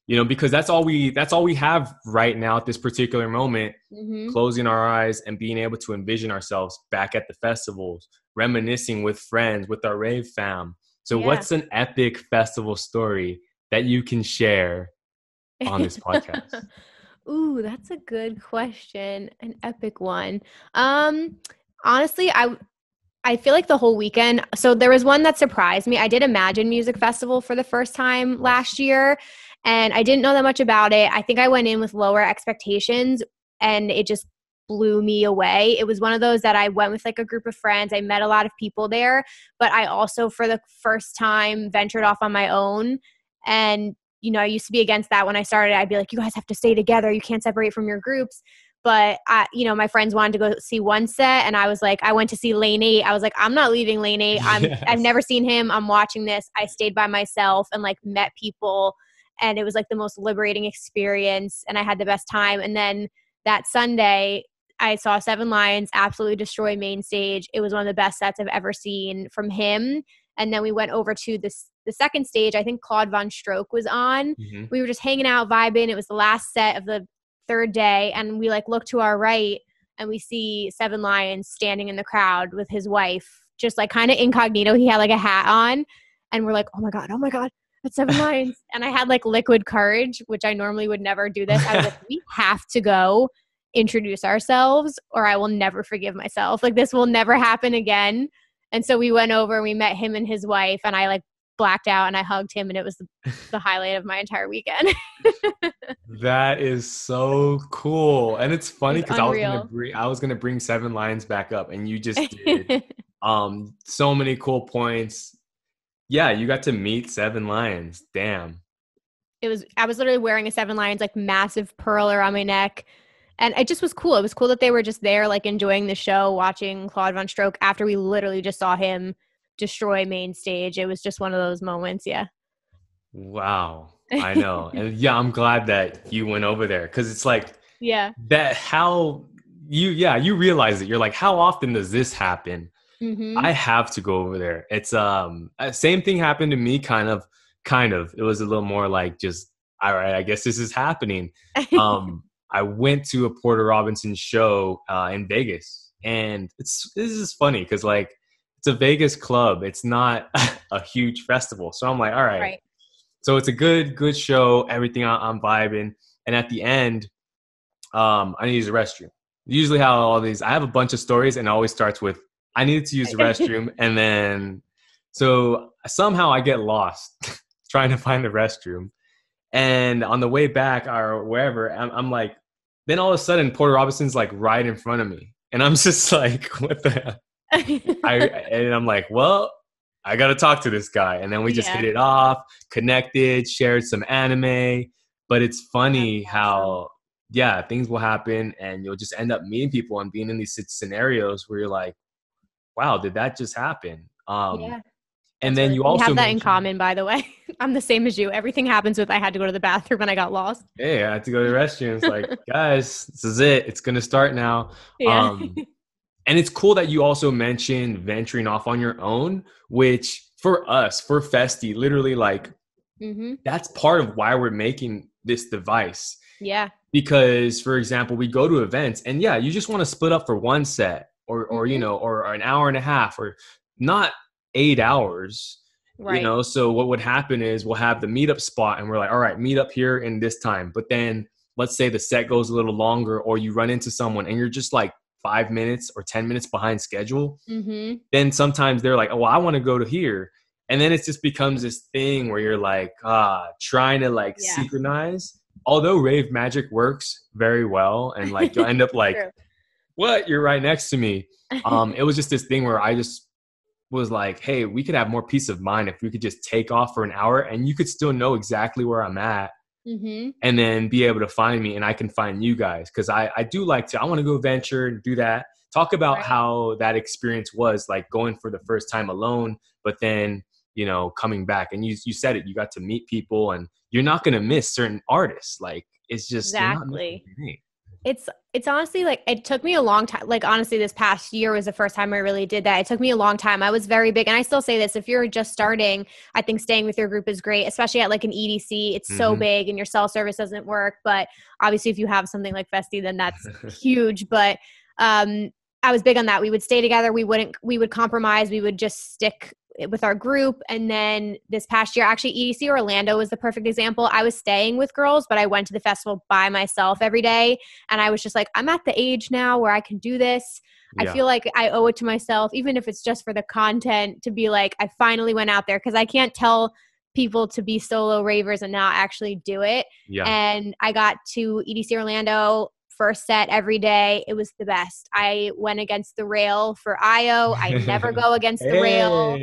because that's all we have right now at this particular moment, yeah. Hmm. closing our eyes and being able to envision ourselves back at the festivals, reminiscing with friends, with our rave fam. So Yeah. what's an epic festival story that you can share on this podcast? Ooh, that's a good question. An epic one. Um, Honestly, I feel like the whole weekend. So there was one that surprised me. I did Imagine Music Festival for the first time Nice. last year, and I didn't know that much about it. I think I went in with lower expectations, and it just blew me away. It was one of those that I went with like a group of friends. I met a lot of people there, but I also for the first time ventured off on my own. And I used to be against that when I started. I'd be like, you guys have to stay together. You can't separate from your groups. But my friends wanted to go see one set, and I was like, I went to see Lane 8. I was like, I'm not leaving Lane 8. I've Yes. never seen him. I'm watching this. I stayed by myself and like met people, and it was like the most liberating experience, and I had the best time. And then that Sunday, I saw Seven Lions absolutely destroy main stage. It was one of the best sets I've ever seen from him. And then we went over to the second stage. I think Claude Von Stroke was on. Hmm. We were just hanging out, vibing. It was the last set of the third day, and we like look to our right and we see Seven Lions standing in the crowd with his wife, just like kind of incognito. He had like a hat on, and we're like, oh my god, that's Seven Lions. And I had like liquid courage, which I normally would never do this. I was like, we have to go introduce ourselves or I will never forgive myself. Like this will never happen again. And so we went over and we met him and his wife, and I like blacked out and I hugged him, and it was the highlight of my entire weekend. That is so cool. And it's It funny was because unreal. I was gonna bring Seven Lions back up and you just did. So many cool points. Yeah, you got to meet Seven Lions. Damn. I was literally wearing a Seven Lions like massive pearl around my neck, and it just was cool. It was cool that they were just there like enjoying the show, watching Claude Von Stroke after we literally just saw him destroy main stage. It was just one of those moments. Yeah. Wow. I know. And yeah, I'm glad that you went over there because it's like Yeah. that how you realize it. You're like, how often does this happen? I Mhm. have to go over there. It's same thing happened to me kind of. It was a little more like just all right, I guess this is happening. I went to a Porter Robinson show in Vegas, and this is funny because like it's a Vegas club. It's not a huge festival. So I'm like, all right. Right. So it's a good show. Everything I'm vibing, and at the end, I need to use the restroom. Usually, how all these, I have a bunch of stories, and it always starts with, I needed to use the restroom. And then, so somehow I get lost trying to find the restroom. And on the way back or wherever, I'm like, then all of a sudden, Porter Robinson's like right in front of me. And I'm just like, what the hell? And I'm like, well, I got to talk to this guy. And then we just hit Yeah. it off, connected, shared some anime. But it's That's funny awesome. how, yeah, things will happen and you'll just end up meeting people and being in these scenarios where you're like, wow, did that just happen? Yeah. And That's then really you cool. We also have that in mentioned, common, by the way. I'm the same as you. Everything happens with I had to go to the bathroom and I got lost. hey, I had to go to the restroom. It's like, guys, this is it. It's going to start now. Yeah. Um, And it's cool that you also mentioned venturing off on your own, which for us, for Festiie, literally like Mhm. that's part of why we're making this device. Yeah. Because, for example, we go to events and yeah, you just want to split up for one set Mhm. or an hour and a half or not 8 hours. Right. So what would happen is we'll have the meetup spot and we're like, all right, meet up here in this time. But then let's say the set goes a little longer or you run into someone and you're just like 5 minutes or 10 minutes behind schedule. Mhm. Then sometimes they're like, oh, well, I want to go to here. And then it just becomes this thing where you're like, trying to like Yeah. synchronize. Although rave magic works very well and like you'll end up like, True. what? You're right next to me. It was just this thing where was like, hey, we could have more peace of mind if we could just take off for an hour and you could still know exactly where I'm at. And then be able to find me and I can find you guys. Cause I do like to, I want to go venture and do that. Talk about how that experience was like going for the first time alone, but then, you know, coming back and you said it, you got to meet people and you're not going to miss certain artists. Like it's just, you're not missing anything. It's honestly like, it took me a long time. Like, honestly, this past year was the first time I really did that. It took me a long time. I was very big. And I still say this, if you're just starting, I think staying with your group is great, especially at like an EDC. It's so big and your cell service doesn't work. But obviously if you have something like Festiie, then that's huge. But I was big on that. We would stay together. We would compromise. We would just stick with our group. And then this past year, actually EDC Orlando was the perfect example. I was staying with girls, but I went to the festival by myself every day. And I was just like, I'm at the age now where I can do this. I feel like I owe it to myself, even if it's just for the content, to be like, I finally went out there, because I can't tell people to be solo ravers and not actually do it. And I got to EDC Orlando first set every day. It was the best. I went against the rail for IO. I never go against the rail.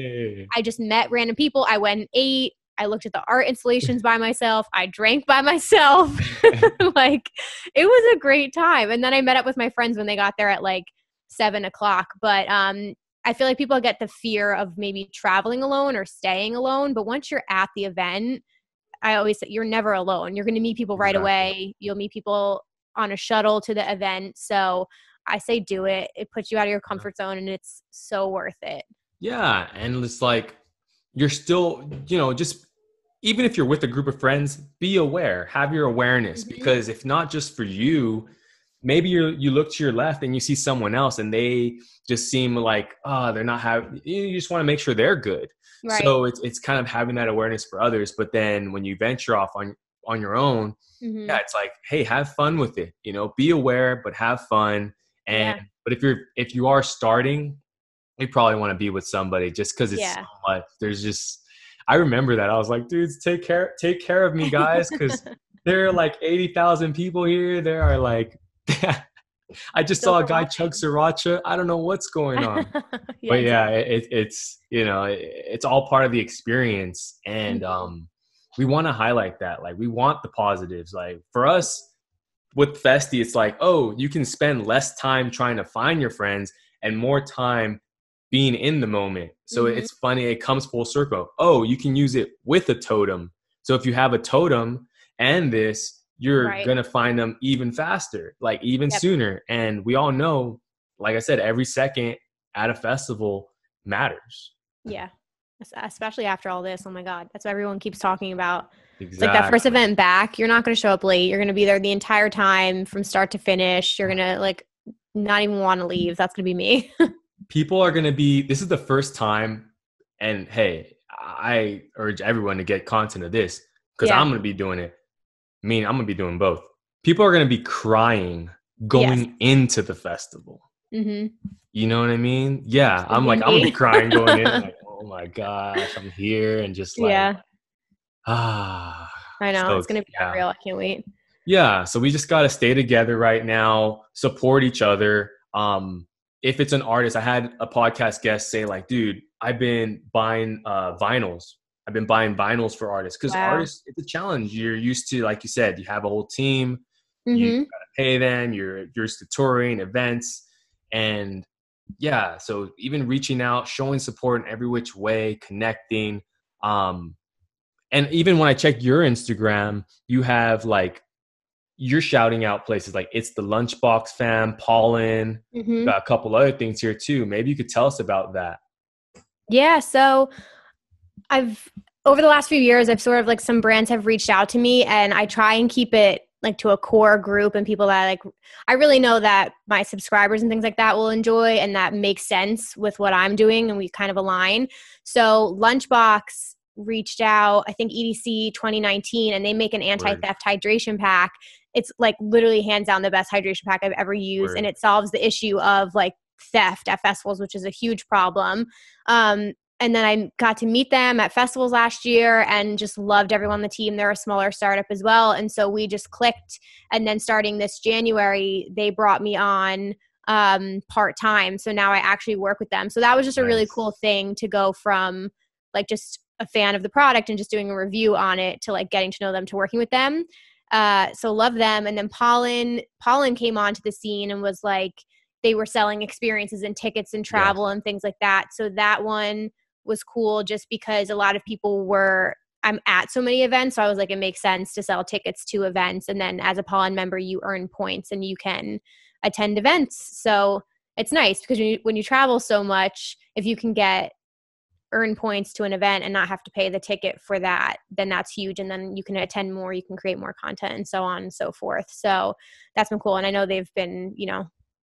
I just met random people. I went and ate. I looked at the art installations by myself. I drank by myself. Like, it was a great time. And then I met up with my friends when they got there at like 7:00. But I feel like people get the fear of maybe traveling alone or staying alone. But once you're at the event, I always say you're never alone. You're going to meet people right away. You'll meet people on a shuttle to the event. So I say do it. It puts you out of your comfort zone and it's so worth it. Yeah. And it's like, you're still, you know, just even if you're with a group of friends, be aware, have your awareness, because if not just for you, maybe you look to your left and you see someone else and they just seem like, they're not having, you just want to make sure they're good. So it's kind of having that awareness for others. But then when you venture off on your own, it's like, hey, have fun with it, you know, be aware, but have fun. And, but if you are starting, you probably want to be with somebody just cause it's so much. There's just, I remember that I was like, dudes, take care of me, guys. Cause there are like 80,000 people here. There are like, I just saw a guy chug sriracha. I don't know what's going on. But it's, you know, it's all part of the experience. And, we want to highlight that. Like, we want the positives. Like, for us with Festiie, it's like, oh, you can spend less time trying to find your friends and more time being in the moment. So it's funny. It comes full circle. Oh, you can use it with a totem. So if you have a totem and this, you're going to find them even faster, like even sooner. And we all know, like I said, every second at a festival matters. Yeah. Especially after all this. Oh my God. That's what everyone keeps talking about. Exactly. Like that first event back, you're not going to show up late. You're going to be there the entire time from start to finish. You're going to like not even want to leave. That's going to be me. People are going to be, this is the first time. And hey, I urge everyone to get content of this because I'm going to be doing it. I mean, I'm going to be doing both. People are going to be crying going into the festival. You know what I mean? Yeah. I'm like, I'm going to be crying going in. Like, oh my gosh, I'm here. And just like, I know. So, it's going to be unreal. I can't wait. Yeah. So we just got to stay together right now, support each other. If it's an artist, I had a podcast guest say like, dude, I've been buying vinyls. I've been buying vinyls for artists because artists, it's a challenge. You're used to, like you said, you have a whole team, you gotta pay them, you're used to touring, events. And yeah, so even reaching out, showing support in every which way, connecting. And even when I check your Instagram, you have like, you're shouting out places like It's the Lunchbox Fam, Pollen, got a couple other things here too. Maybe you could tell us about that. Yeah. So over the last few years, I've sort of like some brands have reached out to me and I try and keep it like to a core group and people that like, I really know that my subscribers and things like that will enjoy and that makes sense with what I'm doing and we kind of align. So Lunchbox reached out, I think EDC 2019, and they make an anti-theft hydration pack. It's like literally hands down the best hydration pack I've ever used. And it solves the issue of like theft at festivals, which is a huge problem. And then I got to meet them at festivals last year and just loved everyone on the team. They're a smaller startup as well. And so we just clicked. And then starting this January, they brought me on part-time. So now I actually work with them. So that was just a really Nice. cool thing to go from like just a fan of the product and just doing a review on it to like getting to know them to working with them. So love them. And then Pollen came onto the scene and was like, they were selling experiences and tickets and Yes. travel and things like that. So that one was cool just because a lot of people I'm at so many events. So I was like, it makes sense to sell tickets to events. And then as a Pollen member, you earn points and you can attend events. So it's nice because when you travel so much, if you can earn points to an event and not have to pay the ticket for that, then that's huge. And then you can attend more, you can create more content and so on and so forth. So that's been cool. And I know they've been,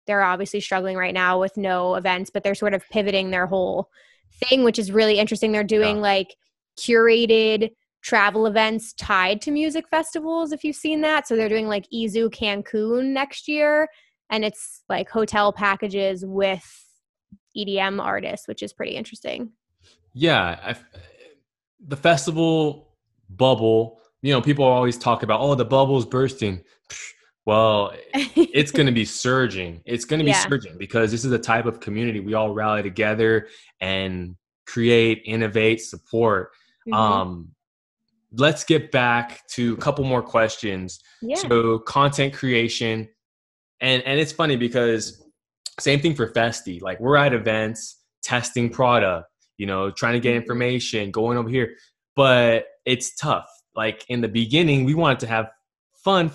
they're obviously struggling right now with no events, but they're sort of pivoting their whole thing, which is really interesting. They're doing like curated travel events tied to music festivals, if you've seen that. So they're doing like Izu Cancun next year, and it's like hotel packages with EDM artists, which is pretty interesting. Yeah. The festival bubble, people always talk about, oh, the bubble's bursting. Well, it's going to be surging. It's going to be Yeah. surging because this is a type of community we all rally together and create, innovate, support. Mm-hmm. Let's get back to a couple more questions. Yeah. So content creation, and it's funny because same thing for Festiie. Like we're at events, testing product, trying to get information, going over here, but it's tough. Like in the beginning, we wanted to have fun,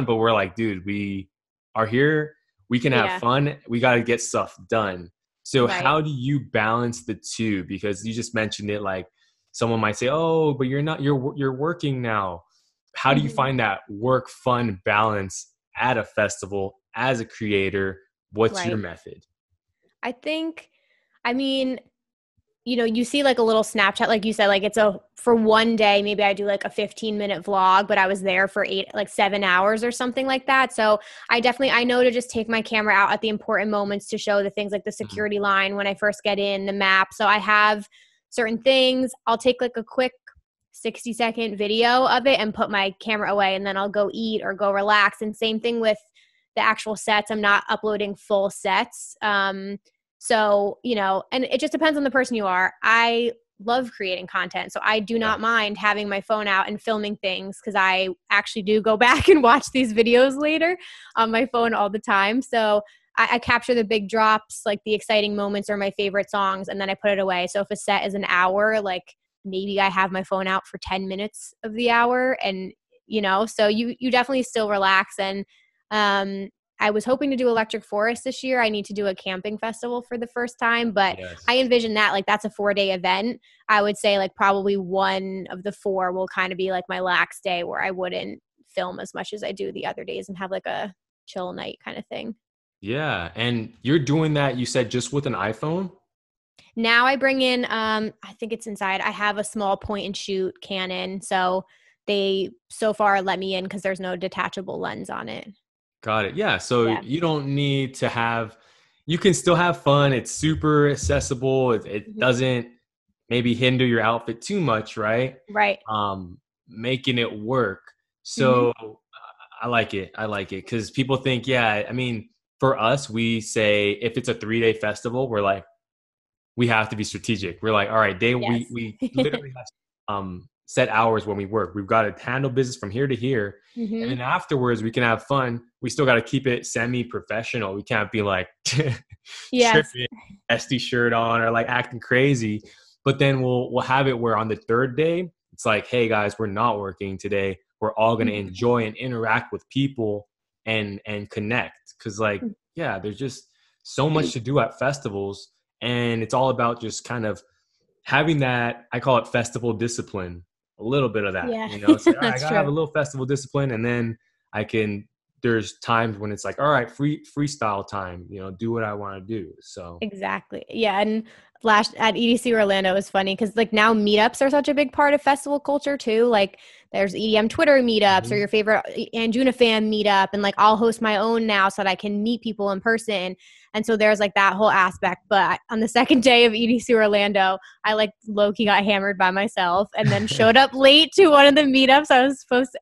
but we're like, dude, we are here. We can have fun. We got to get stuff done. So how do you balance the two? Because you just mentioned it, like someone might say, oh, but you're working now. How do you find that work fun balance at a festival as a creator? What's your method? I think, you see like a little Snapchat, like you said, like for one day, maybe I do like a 15-minute vlog, but I was there for 7 hours or something like that. So I know to just take my camera out at the important moments to show the things like the security line when I first get in, the map. So I have certain things. I'll take like a quick 60-second video of it and put my camera away, and then I'll go eat or go relax. And same thing with the actual sets. I'm not uploading full sets. So, and it just depends on the person you are. I love creating content. So I do not mind having my phone out and filming things, because I actually do go back and watch these videos later on my phone all the time. So I capture the big drops, like the exciting moments or my favorite songs, and then I put it away. So if a set is an hour, like maybe I have my phone out for 10 minutes of the hour, and, so you definitely still relax. And, I was hoping to do Electric Forest this year. I need to do a camping festival for the first time, but I envision that like that's a 4-day event. I would say like probably one of the 4 will kind of be like my lax day where I wouldn't film as much as I do the other days and have like a chill night kind of thing. Yeah. And you're doing that, you said, just with an iPhone? Now I bring in, I think it's inside. I have a small point and shoot Canon. So they so far let me in because there's no detachable lens on it. Got it. Yeah. So you don't need to you can still have fun. It's super accessible. It doesn't maybe hinder your outfit too much, right? Right. Making it work. So I like it. Because people think, for us, we say if it's a 3-day festival, we're like, we have to be strategic. We're like, all right, we literally have set hours when we work. We've got to handle business from here to here. And then afterwards we can have fun. We still got to keep it semi-professional. We can't be like tripping, SD shirt on, or like acting crazy. But then we'll have it where on the 3rd day, it's like, hey guys, we're not working today. We're all going to enjoy and interact with people and connect. Cause like, there's just so much to do at festivals, and it's all about just kind of having that, I call it festival discipline, a little bit of that, say, all right, I gotta have a little festival discipline. And then there's times when it's like, all right, freestyle time, do what I want to do. So exactly. Yeah. And last at EDC Orlando was funny because like now meetups are such a big part of festival culture too. Like there's EDM Twitter meetups or your favorite Anjuna fan meetup, and like I'll host my own now so that I can meet people in person. And so there's like that whole aspect. But on the second day of EDC Orlando, I like low-key got hammered by myself and then showed up late to one of the meetups.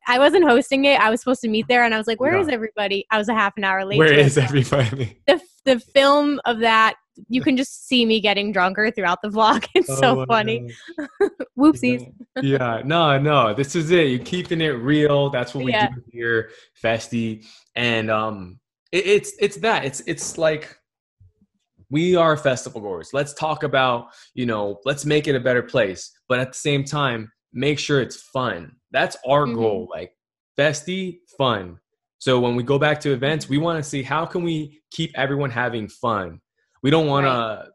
I wasn't hosting it. I was supposed to meet there, and I was like, where is everybody? I was a half an hour late. Where is everybody? The film of that, you can just see me getting drunker throughout the vlog. It's so funny. Whoopsies. Yeah, no, this is it. You're keeping it real. That's what we do here, Festiie. And it's like we are festival goers. Let's talk about, let's make it a better place. But at the same time, make sure it's fun. That's our goal. Like Festiie, fun. So when we go back to events, we want to see how can we keep everyone having fun. We don't want to,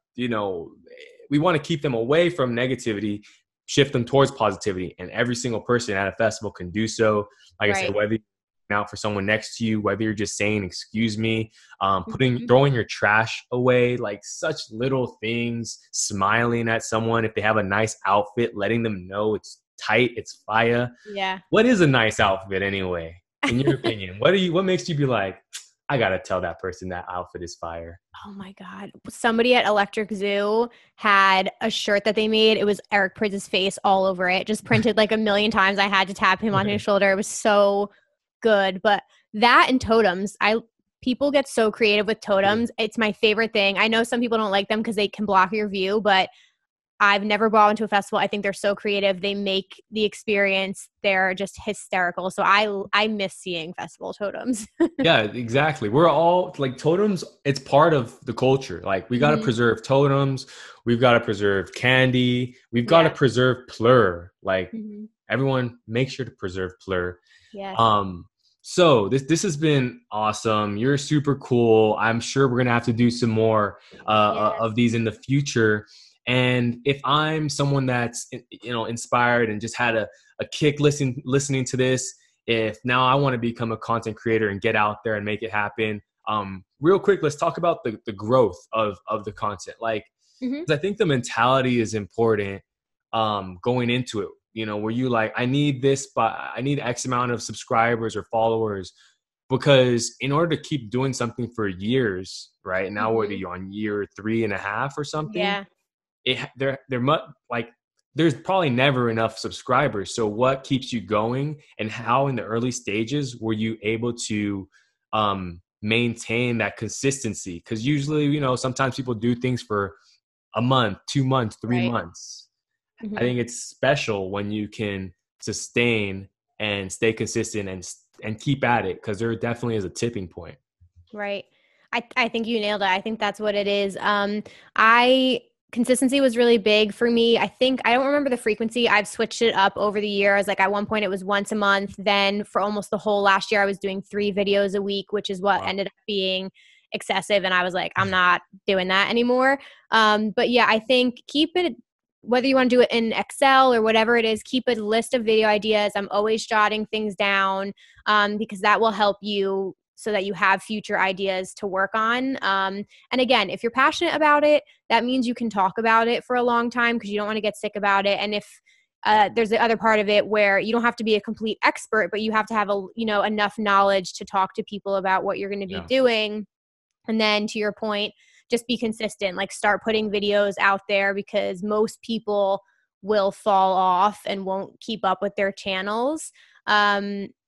we want to keep them away from negativity, shift them towards positivity. And every single person at a festival can do so. Like I said, whether you're out for someone next to you, whether you're just saying, excuse me, throwing your trash away, like such little things, smiling at someone. If they have a nice outfit, letting them know it's tight, it's fire. Yeah. What is a nice outfit anyway? In your opinion, what makes you be like, I got to tell that person that outfit is fire? Oh my God. Somebody at Electric Zoo had a shirt that they made. It was Eric Pritz's face all over it, just printed like a million times. I had to tap him on his shoulder. It was so good. But that and totems, people get so creative with totems. It's my favorite thing. I know some people don't like them because they can block your view, but I've never brought into a festival. I think they're so creative. They make the experience. They're just hysterical. So I miss seeing festival totems. Yeah, exactly. We're all like totems. It's part of the culture. Like we got to preserve totems. We've got to preserve candy. We've got to preserve plur. Like everyone make sure to preserve plur. Yeah. So this has been awesome. You're super cool. I'm sure we're going to have to do some more of these in the future. And if I'm someone that's, inspired and just had a kick listening to this, if now I want to become a content creator and get out there and make it happen, real quick, let's talk about the growth of the content. Like, 'cause I think the mentality is important going into it, where you like, I need X amount of subscribers or followers, because in order to keep doing something for years, right now, whether you're on year 3.5 or something, there's probably never enough subscribers. So what keeps you going, and how in the early stages were you able to maintain that consistency? Because usually, sometimes people do things for a month, 2 months, 3 months. I think it's special when you can sustain and stay consistent and keep at it, because there definitely is a tipping point. Right. I think you nailed it. I think that's what it is. Consistency was really big for me. I don't remember the frequency. I've switched it up over the years. Like at one point it was once a month. Then for almost the whole last year, I was doing 3 videos a week, which is what ended up being excessive. And I was like, I'm not doing that anymore. But yeah, I think keep it, whether you want to do it in Excel or whatever it is, keep a list of video ideas. I'm always jotting things down because that will help you so that you have future ideas to work on. And again, if you're passionate about it, that means you can talk about it for a long time because you don't want to get sick about it. And if there's the other part of it where you don't have to be a complete expert, but you have to have enough knowledge to talk to people about what you're going to be doing. And then to your point, just be consistent, like start putting videos out there, because most people will fall off and won't keep up with their channels.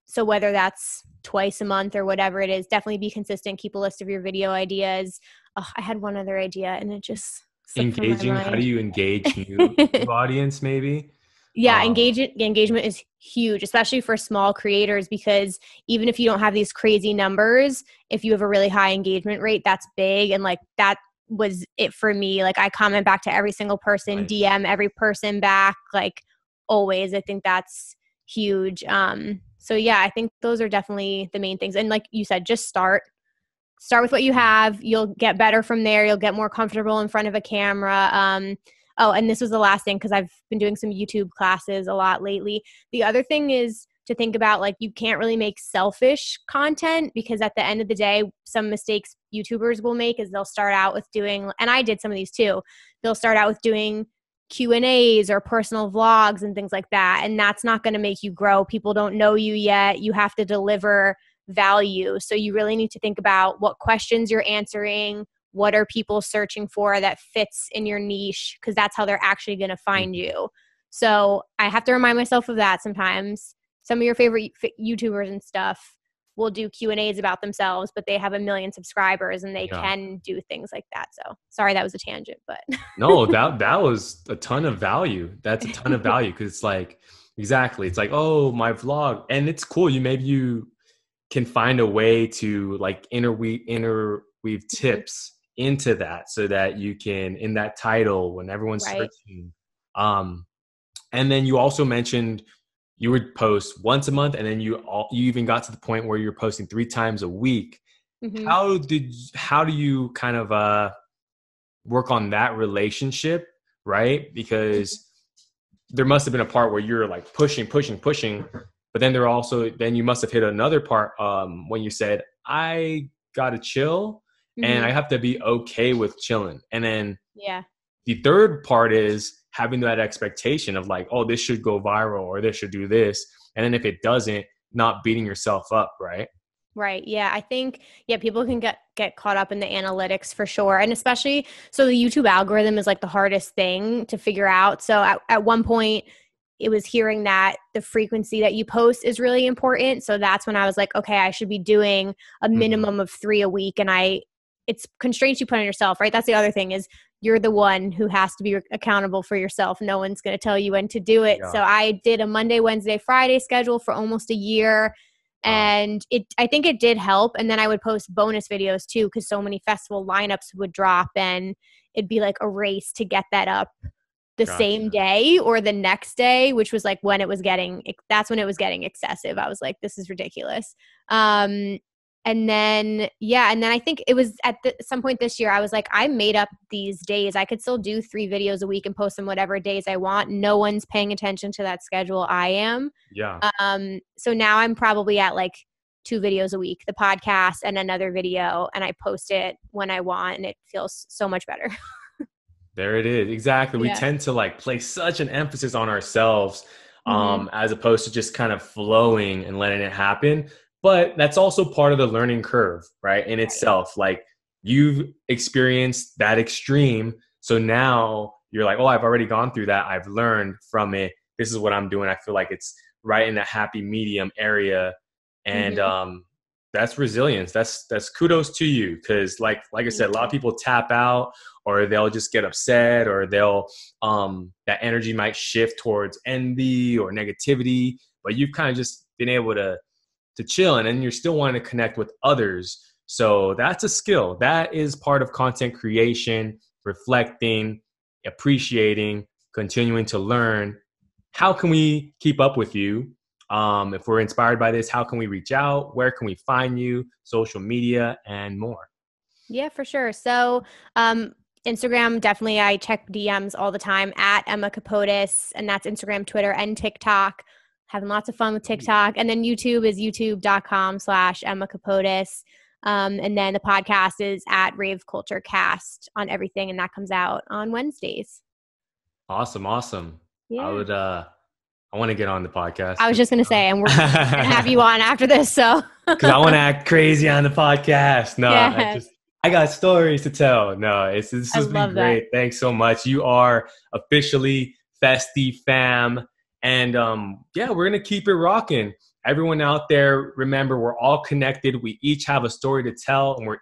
So whether that's twice a month or whatever it is, definitely be consistent. Keep a list of your video ideas. Oh, I had one other idea and it just engaging. How do you engage new audience maybe? Yeah, engagement is huge, especially for small creators, because even if you don't have these crazy numbers, if you have a really high engagement rate, that's big. And like that was it for me. Like I comment back to every single person, DM every person back, like always. I think that's huge. So yeah, I think those are definitely the main things. And like you said, just start with what you have. You'll get better from there. You'll get more comfortable in front of a camera. Oh, and this was the last thing, because I've been doing some YouTube classes a lot lately. The other thing is to think about, like, you can't really make selfish content, because at the end of the day, some mistakes YouTubers will make is they'll start out with doing, and I did some of these too, they'll start out with doing Q&As or personal vlogs and things like that. And that's not going to make you grow. People don't know you yet. You have to deliver value. So you really need to think about what questions you're answering. What are people searching for that fits in your niche? Because that's how they're actually going to find you. So I have to remind myself of that sometimes. Some of your favorite YouTubers and stuff will do Q&As about themselves, but they have 1 million subscribers and they can do things like that. So sorry, that was a tangent, but no, that was a ton of value. That's a ton of value, because it's like, exactly, it's like, oh, my vlog, and it's cool. Maybe you can find a way to like interweave tips into that, so that you can, in that title, when everyone's searching. And then you also mentioned you would post once a month, and then you even got to the point where you're posting 3 times a week. How do you kind of work on that relationship, right? Because there must have been a part where you're like pushing, but then then you must have hit another part when you said, I gotta chill and I have to be okay with chilling. And then the third part is having that expectation of like, oh, this should go viral or this should do this. And then if it doesn't, not beating yourself up, right? Right. Yeah. I think, people can get caught up in the analytics for sure. And especially, so the YouTube algorithm is like the hardest thing to figure out. So at one point it was hearing that the frequency that you post is really important. So that's when I was like, okay, I should be doing a minimum of 3 a week. And it's constraints you put on yourself, right? That's the other thing, is you're the one who has to be accountable for yourself. No one's going to tell you when to do it. So I did a Monday, Wednesday, Friday schedule for almost a year. And I think it did help. And then I would post bonus videos too, because so many festival lineups would drop and it'd be like a race to get that up the same day or the next day, which was like that's when it was getting excessive. I was like, this is ridiculous. And then I think it was at some point this year, I was like, I made up these days. I could still do 3 videos a week and post them whatever days I want. No one's paying attention to that schedule. I am. Yeah. So now I'm probably at like 2 videos a week, the podcast and another video, and I post it when I want, and it feels so much better. There it is. Exactly. We tend to like place such an emphasis on ourselves, as opposed to just kind of flowing and letting it happen. But that's also part of the learning curve, right? In itself, like you've experienced that extreme. So now you're like, oh, I've already gone through that. I've learned from it. This is what I'm doing. I feel like it's right in that happy medium area. And that's resilience. That's kudos to you. Cause like I said, a lot of people tap out, or they'll just get upset, or they'll, that energy might shift towards envy or negativity, but you've kind of just been able to chill, and then you're still wanting to connect with others. So that's a skill. That is part of content creation, reflecting, appreciating, continuing to learn. How can we keep up with you? If we're inspired by this, how can we reach out? Where can we find you? Social media and more. Yeah, for sure. So, Instagram, definitely. I check DMs all the time at Emma Kapotes, and that's Instagram, Twitter, and TikTok. Having lots of fun with TikTok. And then YouTube is youtube.com/Emma Kapotes. And then the podcast is at RaveCultureCast on everything. And that comes out on Wednesdays. Awesome. Yeah. I want to get on the podcast. I was just going to say, and we're going to have you on after this. So, because I want to act crazy on the podcast. No, I got stories to tell. No, this has been great. That. Thanks so much. You are officially Festiie fam. And we're going to keep it rocking. Everyone out there, remember, we're all connected. We each have a story to tell, and we're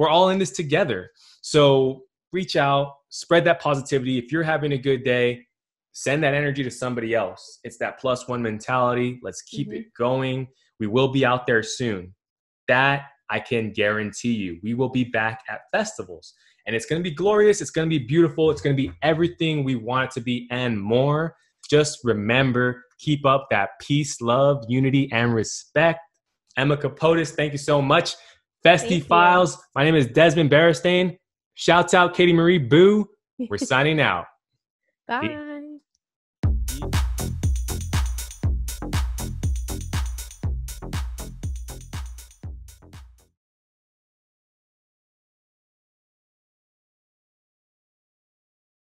all in this together. So reach out, spread that positivity. If you're having a good day, send that energy to somebody else. It's that +1 mentality. Let's keep it going. We will be out there soon. That I can guarantee you. We will be back at festivals, and it's going to be glorious. It's going to be beautiful. It's going to be everything we want it to be and more. Just remember, keep up that peace, love, unity, and respect. Emma Kapotes, thank you so much. Festiie Files, my name is Desmond Beristain. Shouts out Katie Marie Boo. We're signing out. Bye.